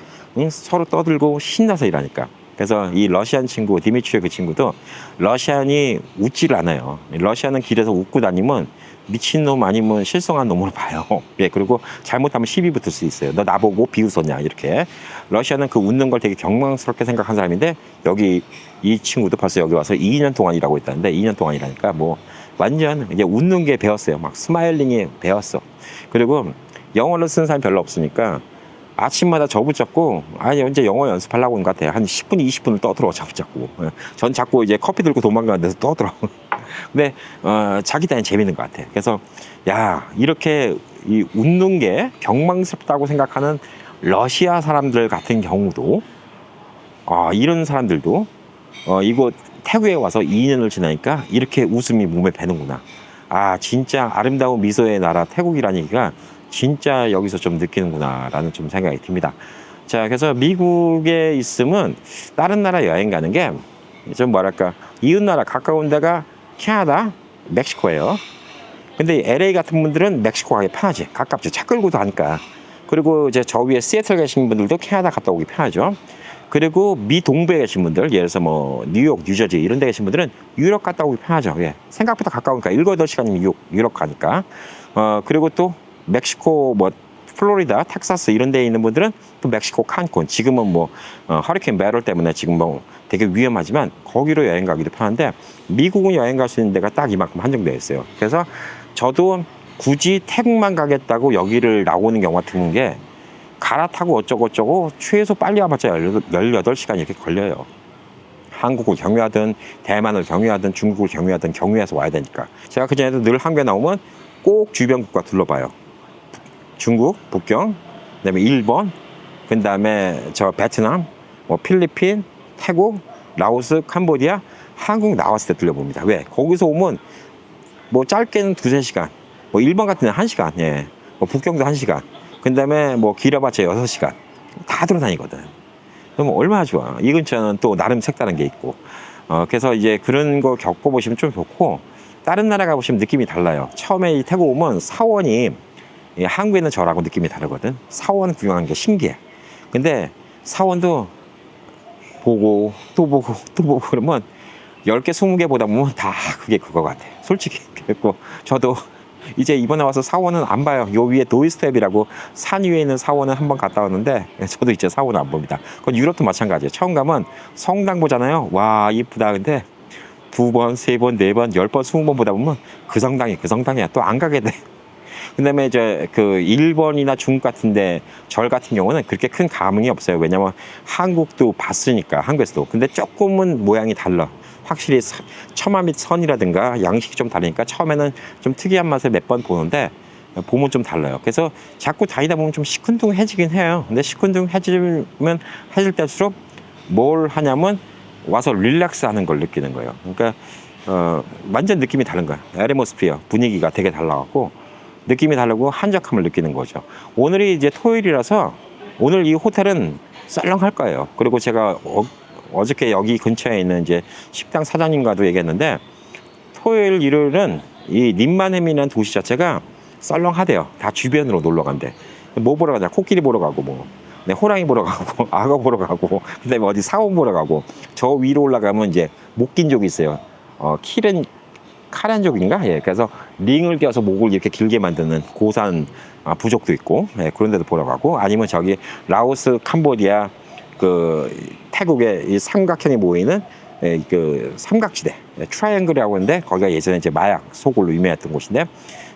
Speaker 1: 서로 떠들고 신나서 일하니까. 그래서 이 러시안 친구, 디미트리의 그 친구도 러시안이 웃지를 않아요. 러시안은 길에서 웃고 다니면 미친놈 아니면 실성한 놈으로 봐요. 예, 그리고 잘못하면 시비 붙을 수 있어요. 너 나보고 비웃었냐, 이렇게. 러시아는 그 웃는 걸 되게 경망스럽게 생각한 사람인데, 여기 이 친구도 벌써 여기 와서 2년 동안 일하고 있다는데, 2년 동안 일하니까 뭐, 완전 이제 웃는 게 배웠어요. 막 스마일링이 배웠어. 그리고 영어를 쓰는 사람이 별로 없으니까, 아침마다 저 붙잡고, 아니, 언제 영어 연습하려고 하는 것 같아요. 한 10분, 20분을 떠들어, 저 붙잡고. 전 자꾸 이제 커피 들고 도망가는 데서 떠들어. 근데, 자기 딴에 재밌는 것 같아요. 그래서, 야, 이렇게 이 웃는 게 경망스럽다고 생각하는 러시아 사람들 같은 경우도, 이런 사람들도, 이곳 태국에 와서 2년을 지나니까 이렇게 웃음이 몸에 배는구나. 진짜 아름다운 미소의 나라 태국이라니까 진짜 여기서 좀 느끼는구나 라는 좀 생각이 듭니다. 자, 그래서 미국에 있으면 다른 나라 여행 가는 게 좀 뭐랄까, 이웃 나라 가까운 데가 캐나다, 멕시코예요. 근데 LA 같은 분들은 멕시코 가기 편하지. 가깝죠. 차 끌고도 하니까. 그리고 이제 저 위에 시애틀 계신 분들도 캐나다 갔다 오기 편하죠. 그리고 미 동부에 계신 분들, 예를 들어서 뭐 뉴욕, 뉴저지 이런 데 계신 분들은 유럽 갔다 오기 편하죠. 예. 생각보다 가까우니까 7, 8시간이면 유럽 가니까. 그리고 또 멕시코 뭐 플로리다, 텍사스 이런 데에 있는 분들은 또 멕시코 칸쿤. 지금은 뭐 허리케인 베럴 때문에 지금 뭐 되게 위험하지만 거기로 여행 가기도 편한데 미국은 여행 갈 수 있는 데가 딱 이만큼 한정되어 있어요. 그래서 저도 굳이 태국만 가겠다고 여기를 나오는 경우가 드문 게 갈아타고 어쩌고저쩌고 최소 빨리 와봤자 18시간 이렇게 걸려요. 한국을 경유하든 대만을 경유하든 중국을 경유하든 경유해서 와야 되니까. 제가 그전에도 늘 한국에 나오면 꼭 주변 국가 둘러봐요. 중국, 북경, 그다음에 일본, 그다음에 저 베트남, 뭐 필리핀, 태국, 라오스, 캄보디아, 한국 나왔을 때 들려봅니다. 왜? 거기서 오면 뭐 짧게는 2-3시간, 뭐 일본 같은 데는 1시간, 예. 뭐 북경도 1시간, 그 다음에 뭐 길어봤자 6시간. 다 돌아다니거든. 그럼 얼마나 좋아. 이 근처는 또 나름 색다른 게 있고. 그래서 이제 그런 거 겪어보시면 좀 좋고, 다른 나라 가보시면 느낌이 달라요. 처음에 이 태국 오면 사원이, 예, 한국에는 저라고 느낌이 다르거든. 사원 구경하는 게 신기해. 근데 사원도 보고 또 보고 또 보고 그러면 10개, 20개 보다 보면 다 그게 그거 같아. 솔직히. 그랬고, 저도 이제 이번에 와서 사원은 안 봐요. 요 위에 도이스텝이라고 산 위에 있는 사원은 한번 갔다 왔는데 저도 이제 사원은 안 봅니다. 그건 유럽도 마찬가지예요. 처음 가면 성당 보잖아요. 와, 이쁘다. 근데 2번, 3번, 4번, 10번, 20번 보다 보면 그 성당이야. 또 안 가게 돼. 그다음에 이제 그 일본이나 중국 같은데 절 같은 경우는 그렇게 큰 감흥이 없어요. 왜냐면 한국도 봤으니까, 한국에서도. 근데 조금은 모양이 달라. 확실히 처마 및 선이라든가 양식이 좀 다르니까 처음에는 좀 특이한 맛을 몇 번 보는데 보면 좀 달라요. 그래서 자꾸 다니다 보면 좀 시큰둥해지긴 해요. 근데 시큰둥해지면 해질 때일수록 뭘 하냐면 와서 릴렉스 하는 걸 느끼는 거예요. 그러니까 완전 느낌이 다른 거야. 에르모스피어 분위기가 되게 달라갖고 느낌이 다르고 한적함을 느끼는 거죠. 오늘이 이제 토요일이라서 오늘 이 호텔은 썰렁할 거예요. 그리고 제가 어저께 여기 근처에 있는 이제 식당 사장님과도 얘기했는데 토요일, 일요일은 이 림만햄이라는 도시 자체가 썰렁하대요. 다 주변으로 놀러 간대. 뭐 보러 가냐? 코끼리 보러 가고 뭐. 네, 호랑이 보러 가고 악어 보러 가고 그다음에 어디 사원 보러 가고 저 위로 올라가면 이제 목긴족이 있어요. 카렌족인가? 예, 그래서 링을 껴서 목을 이렇게 길게 만드는 고산 부족도 있고, 예, 그런 데도 보러 가고, 아니면 저기 라오스, 캄보디아, 그 태국의 이 삼각형이 모이는 그 삼각지대, 트라이앵글이라고 하는데 거기가 예전에 이제 마약 소굴로 유명했던 곳인데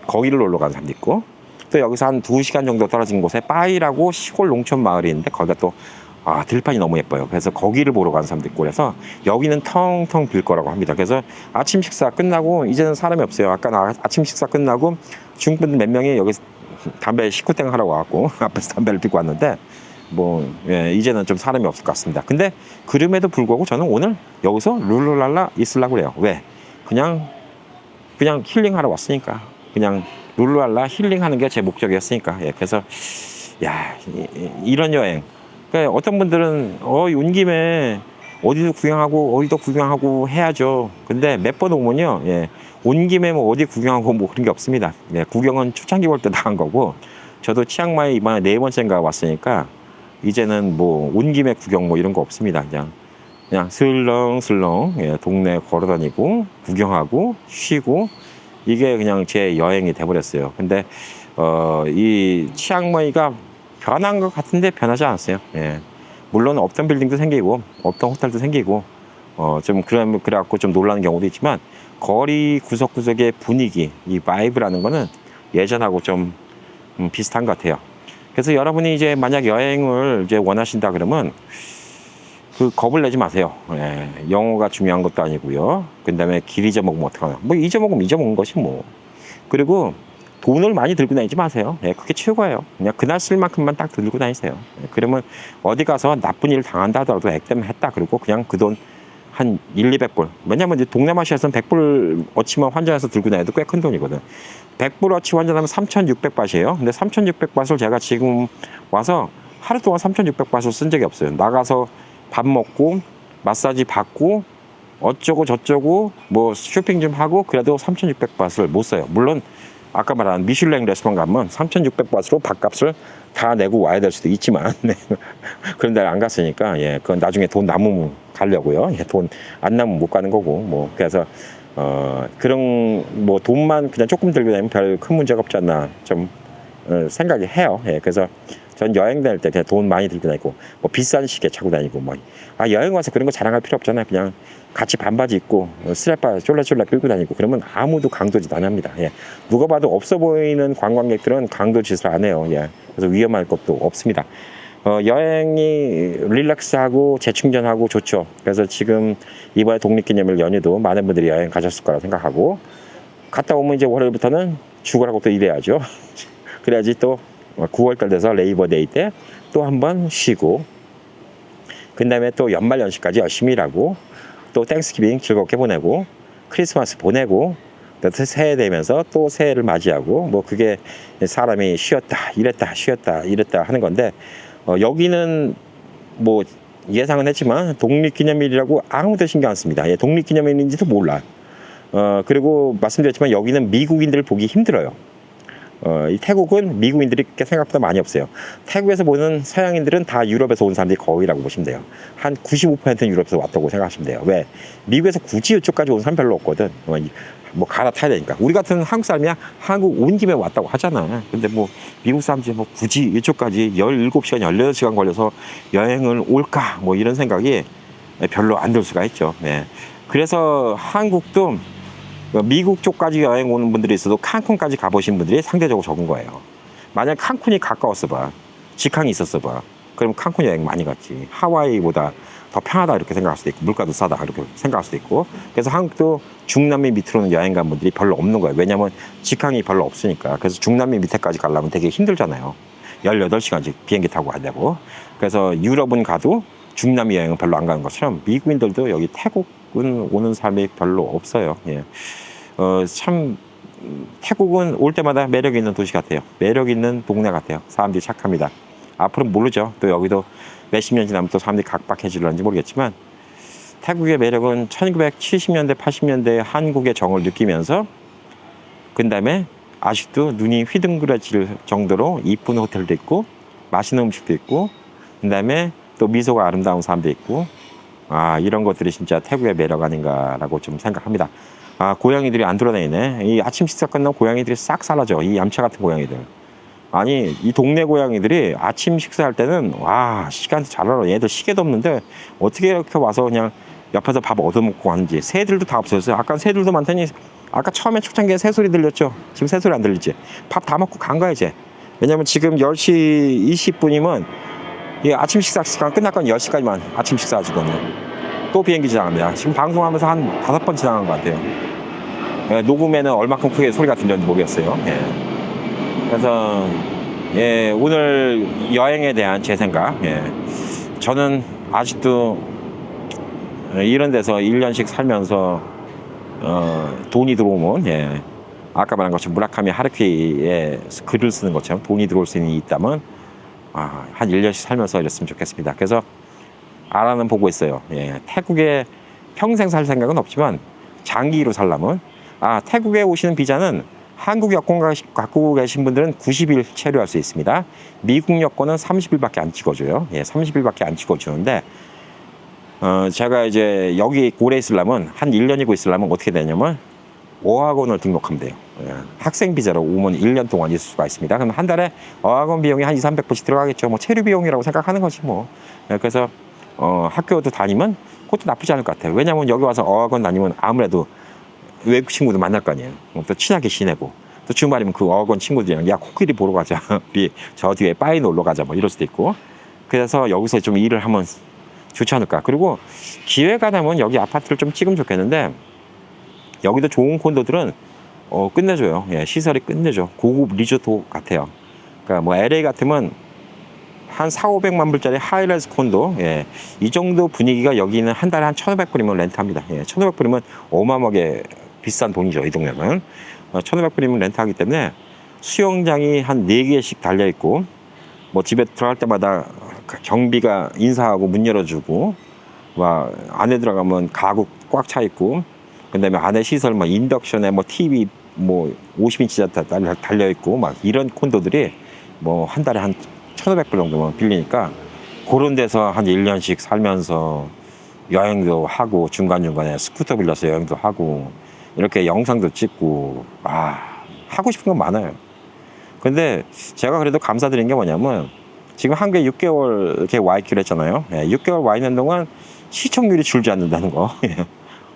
Speaker 1: 거기를 놀러 가는 사람도 있고, 또 여기서 한 2시간 정도 떨어진 곳에 빠이라고 시골 농촌 마을이 있는데 거기가 또 들판이 너무 예뻐요. 그래서 거기를 보러 가는 사람도 있고 그래서 여기는 텅텅 빌 거라고 합니다. 그래서 아침 식사 끝나고 이제는 사람이 없어요. 아까 아침 식사 끝나고 중국분들 몇 명이 여기 담배 식구땡 하라고 와갖고 앞에서 담배를 피고 왔는데 이제는 좀 사람이 없을 것 같습니다. 근데 그럼에도 불구하고 저는 오늘 여기서 룰루랄라 있으려고 그래요. 왜? 그냥 힐링하러 왔으니까. 그냥 룰루랄라 힐링하는 게 제 목적이었으니까. 예, 그래서 이런 여행. 그러니까 어떤 분들은 온 김에 어디도 구경하고 해야죠. 근데 몇 번 오면요, 예, 온 김에 뭐 어디 구경하고 뭐 그런 게 없습니다. 예, 구경은 초창기 볼 때 나간 거고, 저도 치앙마이 이번에 4번째인가 왔으니까 이제는 뭐 온 김에 구경 뭐 이런 거 없습니다. 그냥 슬렁슬렁, 예, 동네 걸어다니고 구경하고 쉬고 이게 그냥 제 여행이 돼버렸어요. 근데 이 치앙마이가 변한 것 같은데 변하지 않았어요. 예. 물론 없던 빌딩도 생기고 없던 호텔도 생기고 좀 그래갖고 좀 놀라는 경우도 있지만 거리 구석구석의 분위기, 이 바이브라는 거는 예전하고 좀 비슷한 것 같아요. 그래서 여러분이 이제 만약 여행을 이제 원하신다 그러면 그 겁을 내지 마세요. 예, 영어가 중요한 것도 아니고요. 그다음에 길 잊어먹으면 어떡하나. 뭐 잊어먹은 것이 뭐. 그리고 돈을 많이 들고 다니지 마세요. 예, 그게 최고예요. 그냥 그날 쓸 만큼만 딱 들고 다니세요. 예, 그러면 어디 가서 나쁜 일 당한다 하더라도 액땜 했다. 그리고 그냥 그 돈 한 200불. 왜냐면 이제 동남아시아에서는 100불 어치만 환전해서 들고 다녀도 꽤 큰 돈이거든. 100불 어치 환전하면 3,600바트예요. 근데 3,600바트를 제가 지금 와서 하루 동안 3,600바트를 쓴 적이 없어요. 나가서 밥 먹고 마사지 받고 어쩌고 저쩌고 뭐 쇼핑 좀 하고 그래도 3,600바트를 못 써요. 물론 아까 말한 미슐랭 레스토랑 가면 3,600바트로 밥값을 다 내고 와야 될 수도 있지만 네. 그런 데를 안 갔으니까 예, 그건 나중에 돈 남으면 가려고요. 예, 돈 안 남으면 못 가는 거고 뭐 그래서 그런 뭐 돈만 그냥 조금 들고 다니면 별 큰 문제가 없지 않나 좀 생각이 해요. 예, 그래서 전 여행 다닐 때 그냥 돈 많이 들고 다니고 뭐 비싼 시계 차고 다니고 뭐 여행 와서 그런 거 자랑할 필요 없잖아요. 그냥 같이 반바지 입고 스레빠 쫄래쫄래 끌고 다니고 그러면 아무도 강도짓 안 합니다. 예. 누가 봐도 없어 보이는 관광객들은 강도짓을 안 해요. 예. 그래서 위험할 것도 없습니다. 여행이 릴렉스하고 재충전하고 좋죠. 그래서 지금 이번에 독립기념일 연휴도 많은 분들이 여행 가셨을 거라 생각하고 갔다 오면 이제 월요일부터는 죽으라고 또 일해야죠. 그래야지 또 9월달 돼서 레이버데이 때 또 한 번 쉬고 그 다음에 또 연말연시까지 열심히 일하고 또 땡스기빙 즐겁게 보내고 크리스마스 보내고 또 새해 되면서 또 새해를 맞이하고 뭐 그게 사람이 쉬었다 이랬다 하는 건데 여기는 뭐 예상은 했지만 독립기념일이라고 아무도 신경 안 씁니다. 예, 독립기념일인지도 몰라. 그리고 말씀드렸지만 여기는 미국인들을 보기 힘들어요. 이 태국은 미국인들이 생각보다 많이 없어요. 태국에서 보는 서양인들은 다 유럽에서 온 사람들이 거의라고 보시면 돼요. 한 95%는 유럽에서 왔다고 생각하시면 돼요. 왜? 미국에서 굳이 이쪽까지 온 사람 별로 없거든. 뭐 갈아타야 되니까. 우리 같은 한국 사람이야 한국 온 김에 왔다고 하잖아. 근데 뭐 미국 사람들이 뭐 굳이 이쪽까지 17시간, 18시간 걸려서 여행을 올까? 뭐 이런 생각이 별로 안 들 수가 있죠. 네. 그래서 한국도 미국 쪽까지 여행 오는 분들이 있어도 칸쿤까지 가보신 분들이 상대적으로 적은 거예요. 만약 칸쿤이 가까웠어 봐. 직항이 있었어 봐. 그럼 칸쿤 여행 많이 갔지. 하와이보다 더 편하다 이렇게 생각할 수도 있고 물가도 싸다 이렇게 생각할 수도 있고 그래서 한국도 중남미 밑으로는 여행 간 분들이 별로 없는 거예요. 왜냐하면 직항이 별로 없으니까. 그래서 중남미 밑에까지 가려면 되게 힘들잖아요. 18시간씩 비행기 타고 가야 되고 그래서 유럽은 가도 중남미 여행은 별로 안 가는 것처럼 미국인들도 여기 태국은 오는 사람이 별로 없어요. 예. 참 태국은 올 때마다 매력 있는 도시 같아요. 매력 있는 동네 같아요. 사람들이 착합니다. 앞으로는 모르죠. 또 여기도 몇십 년 지나면 또 사람들이 각박해질런지 모르겠지만 태국의 매력은 1970년대 80년대 한국의 정을 느끼면서 그 다음에 아직도 눈이 휘둥그레질 정도로 이쁜 호텔도 있고 맛있는 음식도 있고 그 다음에 또 미소가 아름다운 사람도 있고 이런 것들이 진짜 태국의 매력 아닌가라고 좀 생각합니다. 고양이들이 안 돌아다니네. 이 아침 식사 끝나면 고양이들이 싹 사라져. 이 얌체 같은 고양이들. 아니 이 동네 고양이들이 아침 식사할 때는 와 시간도 잘 알아. 얘들 시계도 없는데 어떻게 이렇게 와서 그냥 옆에서 밥 얻어먹고 하는지. 새들도 다 없어졌어요. 아까 새들도 많더니 아까 처음에 초창기에 새소리 들렸죠. 지금 새소리 안 들리지. 밥 다 먹고 간 거야 이제. 왜냐면 지금 10시 20분이면 이 아침 식사 시간 끝날 건 10시까지만 아침 식사 하거든요. 또 비행기 지나갑니다. 지금 방송하면서 한 5번 지나간 것 같아요. 예, 녹음에는 얼마큼 크게 소리가 들렸는지 모르겠어요. 예. 그래서 예, 오늘 여행에 대한 제 생각. 예. 저는 아직도 이런 데서 1년씩 살면서 돈이 들어오면 예. 아까 말한 것처럼 무라카미 하루키의 글을 쓰는 것처럼 돈이 들어올 수 있다면 한 1년씩 살면서 이랬으면 좋겠습니다. 그래서 알아는 보고 있어요. 예. 태국에 평생 살 생각은 없지만 장기로 살려면 태국에 오시는 비자는 한국 여권 갖고 계신 분들은 90일 체류할 수 있습니다. 미국 여권은 30일밖에 안 찍어줘요. 예, 30일밖에 안 찍어주는데 제가 이제 여기 오래 있으려면 한 1년이고 있으려면 어떻게 되냐면 어학원을 등록하면 돼요. 예, 학생 비자로 오면 1년 동안 있을 수가 있습니다. 그럼 한 달에 어학원 비용이 한 200~300불씩 들어가겠죠. 뭐 체류 비용이라고 생각하는 거지 뭐. 예, 그래서 학교도 다니면 그것도 나쁘지 않을 것 같아요. 왜냐하면 여기 와서 어학원 다니면 아무래도 외국 친구도 만날 거 아니에요. 또 친하게 지내고 또 주말이면 그 어건 친구들이랑 야 코끼리 보러 가자. 우리 저 뒤에 바위 놀러 가자. 뭐 이럴 수도 있고. 그래서 여기서 좀 일을 하면 좋지 않을까. 그리고 기회가 되면 여기 아파트를 좀 찍으면 좋겠는데 여기도 좋은 콘도들은 끝내줘요. 예, 시설이 끝내줘. 고급 리조트 같아요. 그러니까 뭐 LA 같으면 한 4, 500만 불짜리 하이라이즈 콘도, 예, 이 정도 분위기가 여기는 한 달에 한 1,500불이면 렌트합니다. 예, 1,500불이면 어마어마하게 비싼 돈이죠. 이 동네는 1,500불이면 렌트하기 때문에 수영장이 한 4개씩 달려있고 뭐 집에 들어갈 때마다 경비가 인사하고 문 열어주고 막 안에 들어가면 가구 꽉 차 있고 그다음에 안에 시설 뭐 인덕션에 뭐 TV 뭐 50인치 달려 있고 막 이런 콘도들이 뭐 한 달에 한 1,500불 정도만 빌리니까 그런 데서 한 1년씩 살면서 여행도 하고 중간중간에 스쿠터 빌려서 여행도 하고 이렇게 영상도 찍고 하고 싶은 건 많아요. 근데 제가 그래도 감사드린 게 뭐냐면 지금 한국에 6개월 이렇게 와 있기로 했잖아요. 6개월 와 있는 동안 시청률이 줄지 않는다는 거.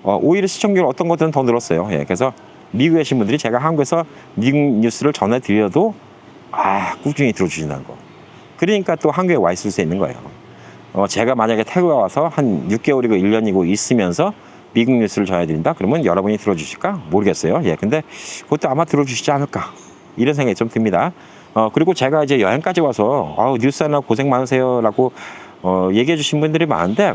Speaker 1: 오히려 시청률 어떤 것들은 더 늘었어요. 그래서 미국에 계신 분들이 제가 한국에서 미국 뉴스를 전해드려도 꾸준히 들어주신다는 거. 그러니까 또 한국에 와 있을 수 있는 거예요. 제가 만약에 태국에 와서 한 6개월이고 1년이고 있으면서 미국 뉴스를 전해드린다? 그러면 여러분이 들어주실까? 모르겠어요. 근데 그것도 아마 들어주시지 않을까? 이런 생각이 좀 듭니다. 그리고 제가 이제 여행까지 와서 뉴스 하나 고생 많으세요 라고 얘기해 주신 분들이 많은데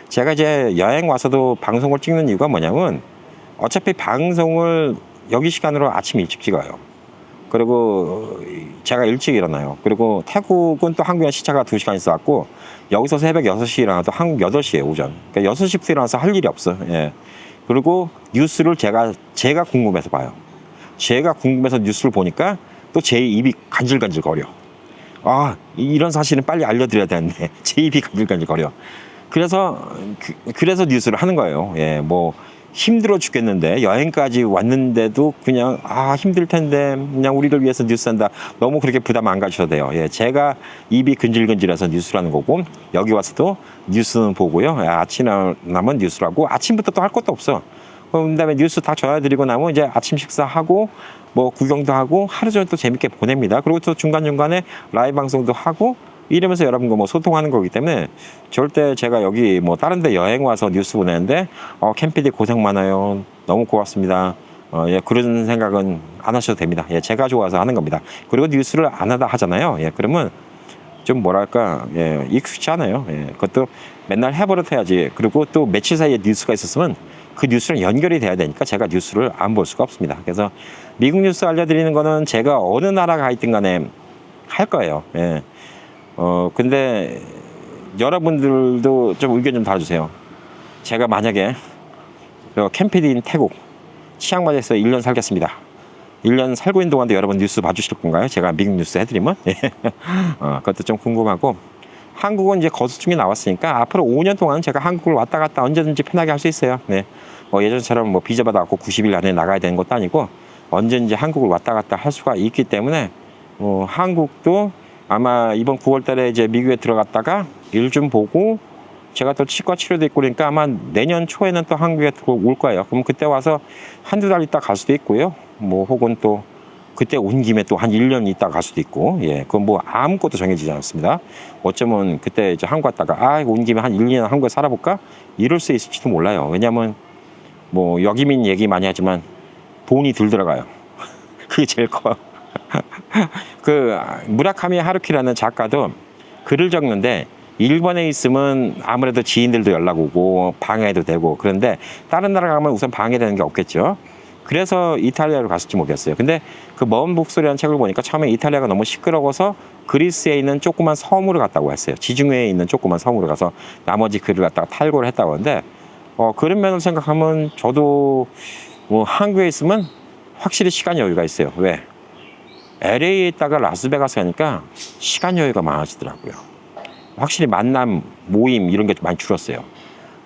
Speaker 1: 제가 이제 여행 와서도 방송을 찍는 이유가 뭐냐면 어차피 방송을 여기 시간으로 아침 일찍 찍어요. 그리고 제가 일찍 일어나요. 그리고 태국은 또 한국에 시차가 2시간 있어갖고 여기서 새벽 6시에 일어나도 한국 8시에 오전. 그러니까 6시부터 일어나서 할 일이 없어. 그리고 뉴스를 제가 궁금해서 봐요. 제가 궁금해서 뉴스를 보니까 또 제 입이 간질간질 거려. 이런 사실은 빨리 알려드려야 되는데 제 입이 간질간질 거려. 그래서 뉴스를 하는 거예요. 뭐 힘들어 죽겠는데 여행까지 왔는데도 그냥 힘들 텐데 그냥 우리를 위해서 뉴스한다. 너무 그렇게 부담 안 가셔도 돼요. 제가 입이 근질근질해서 뉴스를 하는 거고 여기 와서도 뉴스는 보고요. 아침에 나면 뉴스를 하고 아침부터 또 할 것도 없어. 그다음에 뉴스 다 전해드리고 나면 이제 아침 식사하고 뭐 구경도 하고 하루 종일 또 재밌게 보냅니다. 그리고 또 중간중간에 라이브 방송도 하고 이러면서 여러분과 뭐 소통하는 거기 때문에 절대 제가 여기 뭐 다른 데 여행 와서 뉴스 보내는데 캠피디 고생 많아요. 너무 고맙습니다. 그런 생각은 안 하셔도 됩니다. 제가 좋아서 하는 겁니다. 그리고 뉴스를 안 하다 하잖아요. 그러면 좀 뭐랄까 익숙치 않아요. 그것도 맨날 해버릇 해야지. 그리고 또 며칠 사이에 뉴스가 있었으면 그 뉴스랑 연결이 돼야 되니까 제가 뉴스를 안 볼 수가 없습니다. 그래서 미국 뉴스 알려드리는 거는 제가 어느 나라 가 있든 간에 할 거예요. 근데 여러분들도 좀 의견 좀 달아주세요. 제가 만약에 캠피디인 태국 치앙마이에서 1년 살겠습니다. 1년 살고 있는 동안도 여러분 뉴스 봐주실 건가요? 제가 미국 뉴스 해드리면? 그것도 좀 궁금하고 한국은 이제 거수증이 나왔으니까 앞으로 5년 동안 제가 한국을 왔다 갔다 언제든지 편하게 할 수 있어요. 예전처럼 뭐 비자 받아갖고 90일 안에 나가야 되는 것도 아니고 언제든지 한국을 왔다 갔다 할 수가 있기 때문에 한국도 아마 이번 9월 달에 이제 미국에 들어갔다가 일 좀 보고 제가 또 치과 치료도 있고 그러니까 아마 내년 초에는 또 한국에 올 거예요. 그럼 그때 와서 한두 달 있다 갈 수도 있고요. 뭐 혹은 또 그때 온 김에 또 한 1년 있다 갈 수도 있고 그건 뭐 아무것도 정해지지 않습니다. 어쩌면 그때 이제 한국 갔다가 온 김에 한 1, 2년 한국에 살아볼까? 이럴 수 있을지도 몰라요. 왜냐면 뭐 여기민 얘기 많이 하지만 돈이 덜 들어가요. 그게 제일 커요. 그 무라카미 하루키라는 작가도 글을 적는데 일본에 있으면 아무래도 지인들도 연락 오고 방해도 되고 그런데 다른 나라 가면 우선 방해되는 게 없겠죠. 그래서 이탈리아로 갔을지 모르겠어요. 근데 그 먼 북소리라는 책을 보니까 처음에 이탈리아가 너무 시끄러워서 그리스에 있는 조그만 섬으로 갔다고 했어요. 지중해에 있는 조그만 섬으로 가서 나머지 글을 갖다가 탈고를 했다고 하는데 그런 면을 생각하면 저도 뭐 한국에 있으면 확실히 시간 여유가 있어요. 왜? LA에 있다가 라스베가스 가니까 시간 여유가 많아지더라고요. 확실히 만남, 모임 이런 게 많이 줄었어요.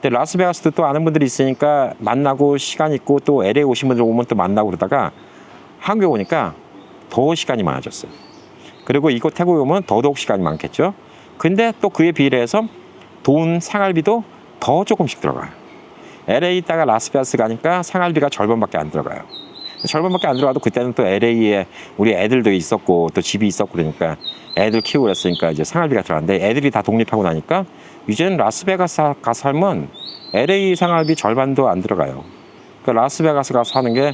Speaker 1: 근데 라스베가스도 또 아는 분들이 있으니까 만나고 시간 있고 또 LA 오신 분들 오면 또 만나고 그러다가 한국에 오니까 더 시간이 많아졌어요. 그리고 이곳 태국에 오면 더더욱 시간이 많겠죠. 근데 또 그에 비례해서 돈 생활비도 더 조금씩 들어가요. LA 있다가 라스베가스 가니까 생활비가 절반밖에 안 들어가요. 절반밖에 안 들어가도 그때는 또 LA에 우리 애들도 있었고 또 집이 있었고 그러니까 애들 키우고 그랬으니까 이제 생활비가 들어갔는데 애들이 다 독립하고 나니까 이제는 라스베가스 가서 살면 LA 생활비 절반도 안 들어가요. 그러니까 라스베가스 가서 사는 게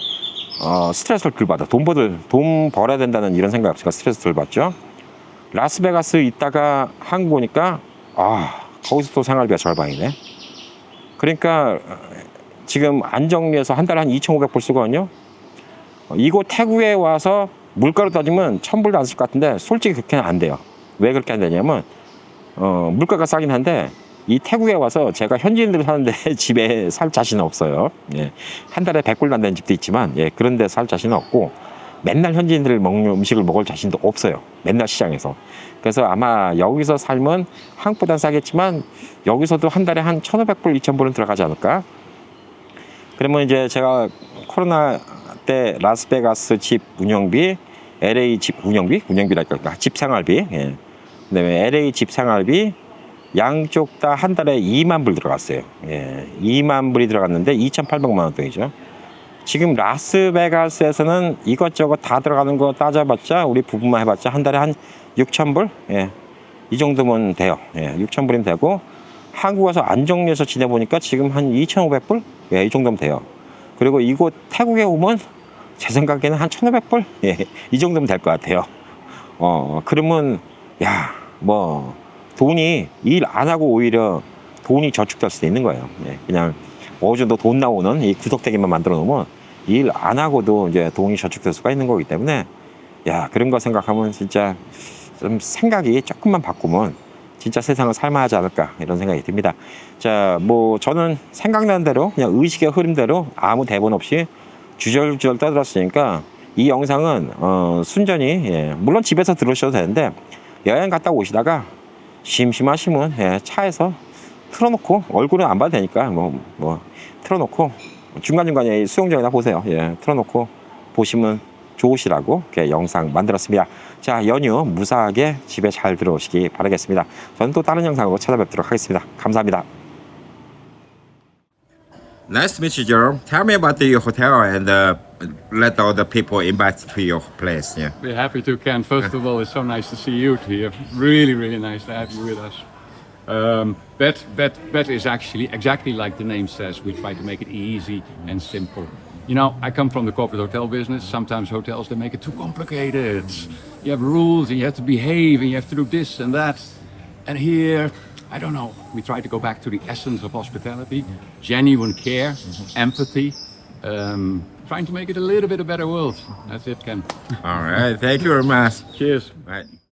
Speaker 1: 스트레스를 덜 받아. 돈 벌어야 된다는 이런 생각 없으니까 스트레스 덜 받죠. 라스베가스 있다가 한국 오니까 거기서 또 생활비가 절반이네. 그러니까 지금 안정리에서 한 달에 한 2,500불 쓰거든요. 이곳 태국에 와서 물가로 따지면 1,000불도 안 쓸 것 같은데 솔직히 그렇게는 안 돼요. 왜 그렇게 안 되냐면 물가가 싸긴 한데 이 태국에 와서 제가 현지인들 사는데 집에 살 자신은 없어요. 예. 한 달에 100불도 안 되는 집도 있지만 예, 그런 데 살 자신은 없고 맨날 현지인들 먹는 음식을 먹을 자신도 없어요. 맨날 시장에서. 그래서 아마 여기서 살면 한국보단 싸겠지만 여기서도 한 달에 한 1,500불, 2,000불은 들어가지 않을까? 그러면 이제 제가 코로나 때 라스베가스 집 운영비, LA 집 운영비랄까, 집 생활비, 예. 그다음에 LA 집 생활비 양쪽 다 한 달에 2만 불 들어갔어요. 예, 2만 불이 들어갔는데 2,800만 원 돈이죠. 지금 라스베가스에서는 이것저것 다 들어가는 거 따져봤자 우리 부부만 해봤자 한 달에 한 6,000불? 예, 이 정도면 돼요. 예, 6,000불이면 되고 한국 와서 안정리에서 지내보니까 지금 한 2,500불? 예, 이 정도면 돼요. 그리고 이곳 태국에 오면 제 생각에는 한 1,500불? 예, 이 정도면 될 것 같아요. 그러면 뭐 돈이 일 안 하고 오히려 돈이 저축될 수도 있는 거예요. 예, 그냥 어느 정도 돈 나오는 이 구석대기만 만들어 놓으면 일 안 하고도 이제 돈이 저축될 수가 있는 거기 때문에 그런 거 생각하면 진짜 좀 생각이 조금만 바꾸면 진짜 세상을 살만하지 않을까 이런 생각이 듭니다. 자, 뭐 저는 생각나는 대로 그냥 의식의 흐름대로 아무 대본 없이 주절주절 떠들었으니까 이 영상은 순전히 물론 집에서 들으셔도 되는데 여행 갔다 오시다가 심심하시면 차에서 틀어놓고 얼굴은 안 봐도 되니까 뭐 틀어놓고 중간중간에 수영장이나 보세요. 틀어놓고 보시면 좋으시라고 이렇게 영상 만들었습니다. 자, 연휴 무사하게 집에 잘 들어오시기 바라겠습니다. 저는 또 다른 영상으로 찾아뵙도록 하겠습니다. 감사합니다. Nice to meet you, Jerome. Tell me about your hotel and let all the people invite to your place. Yeah.
Speaker 2: We're happy to, Ken. First of all, it's so nice to see you here. Really, really nice to have you with us. Bed is actually exactly like the name says. We try to make it easy and simple. You know, I come from the corporate hotel business. Sometimes hotels, they make it too complicated. You have rules and you have to behave and you have to do this and that. And here, I don't know, we try to go back to the essence of hospitality, genuine care, empathy, trying to make it a little bit a better world. That's it, Ken.
Speaker 1: All right. Thank you very much.
Speaker 2: Cheers.
Speaker 1: Bye.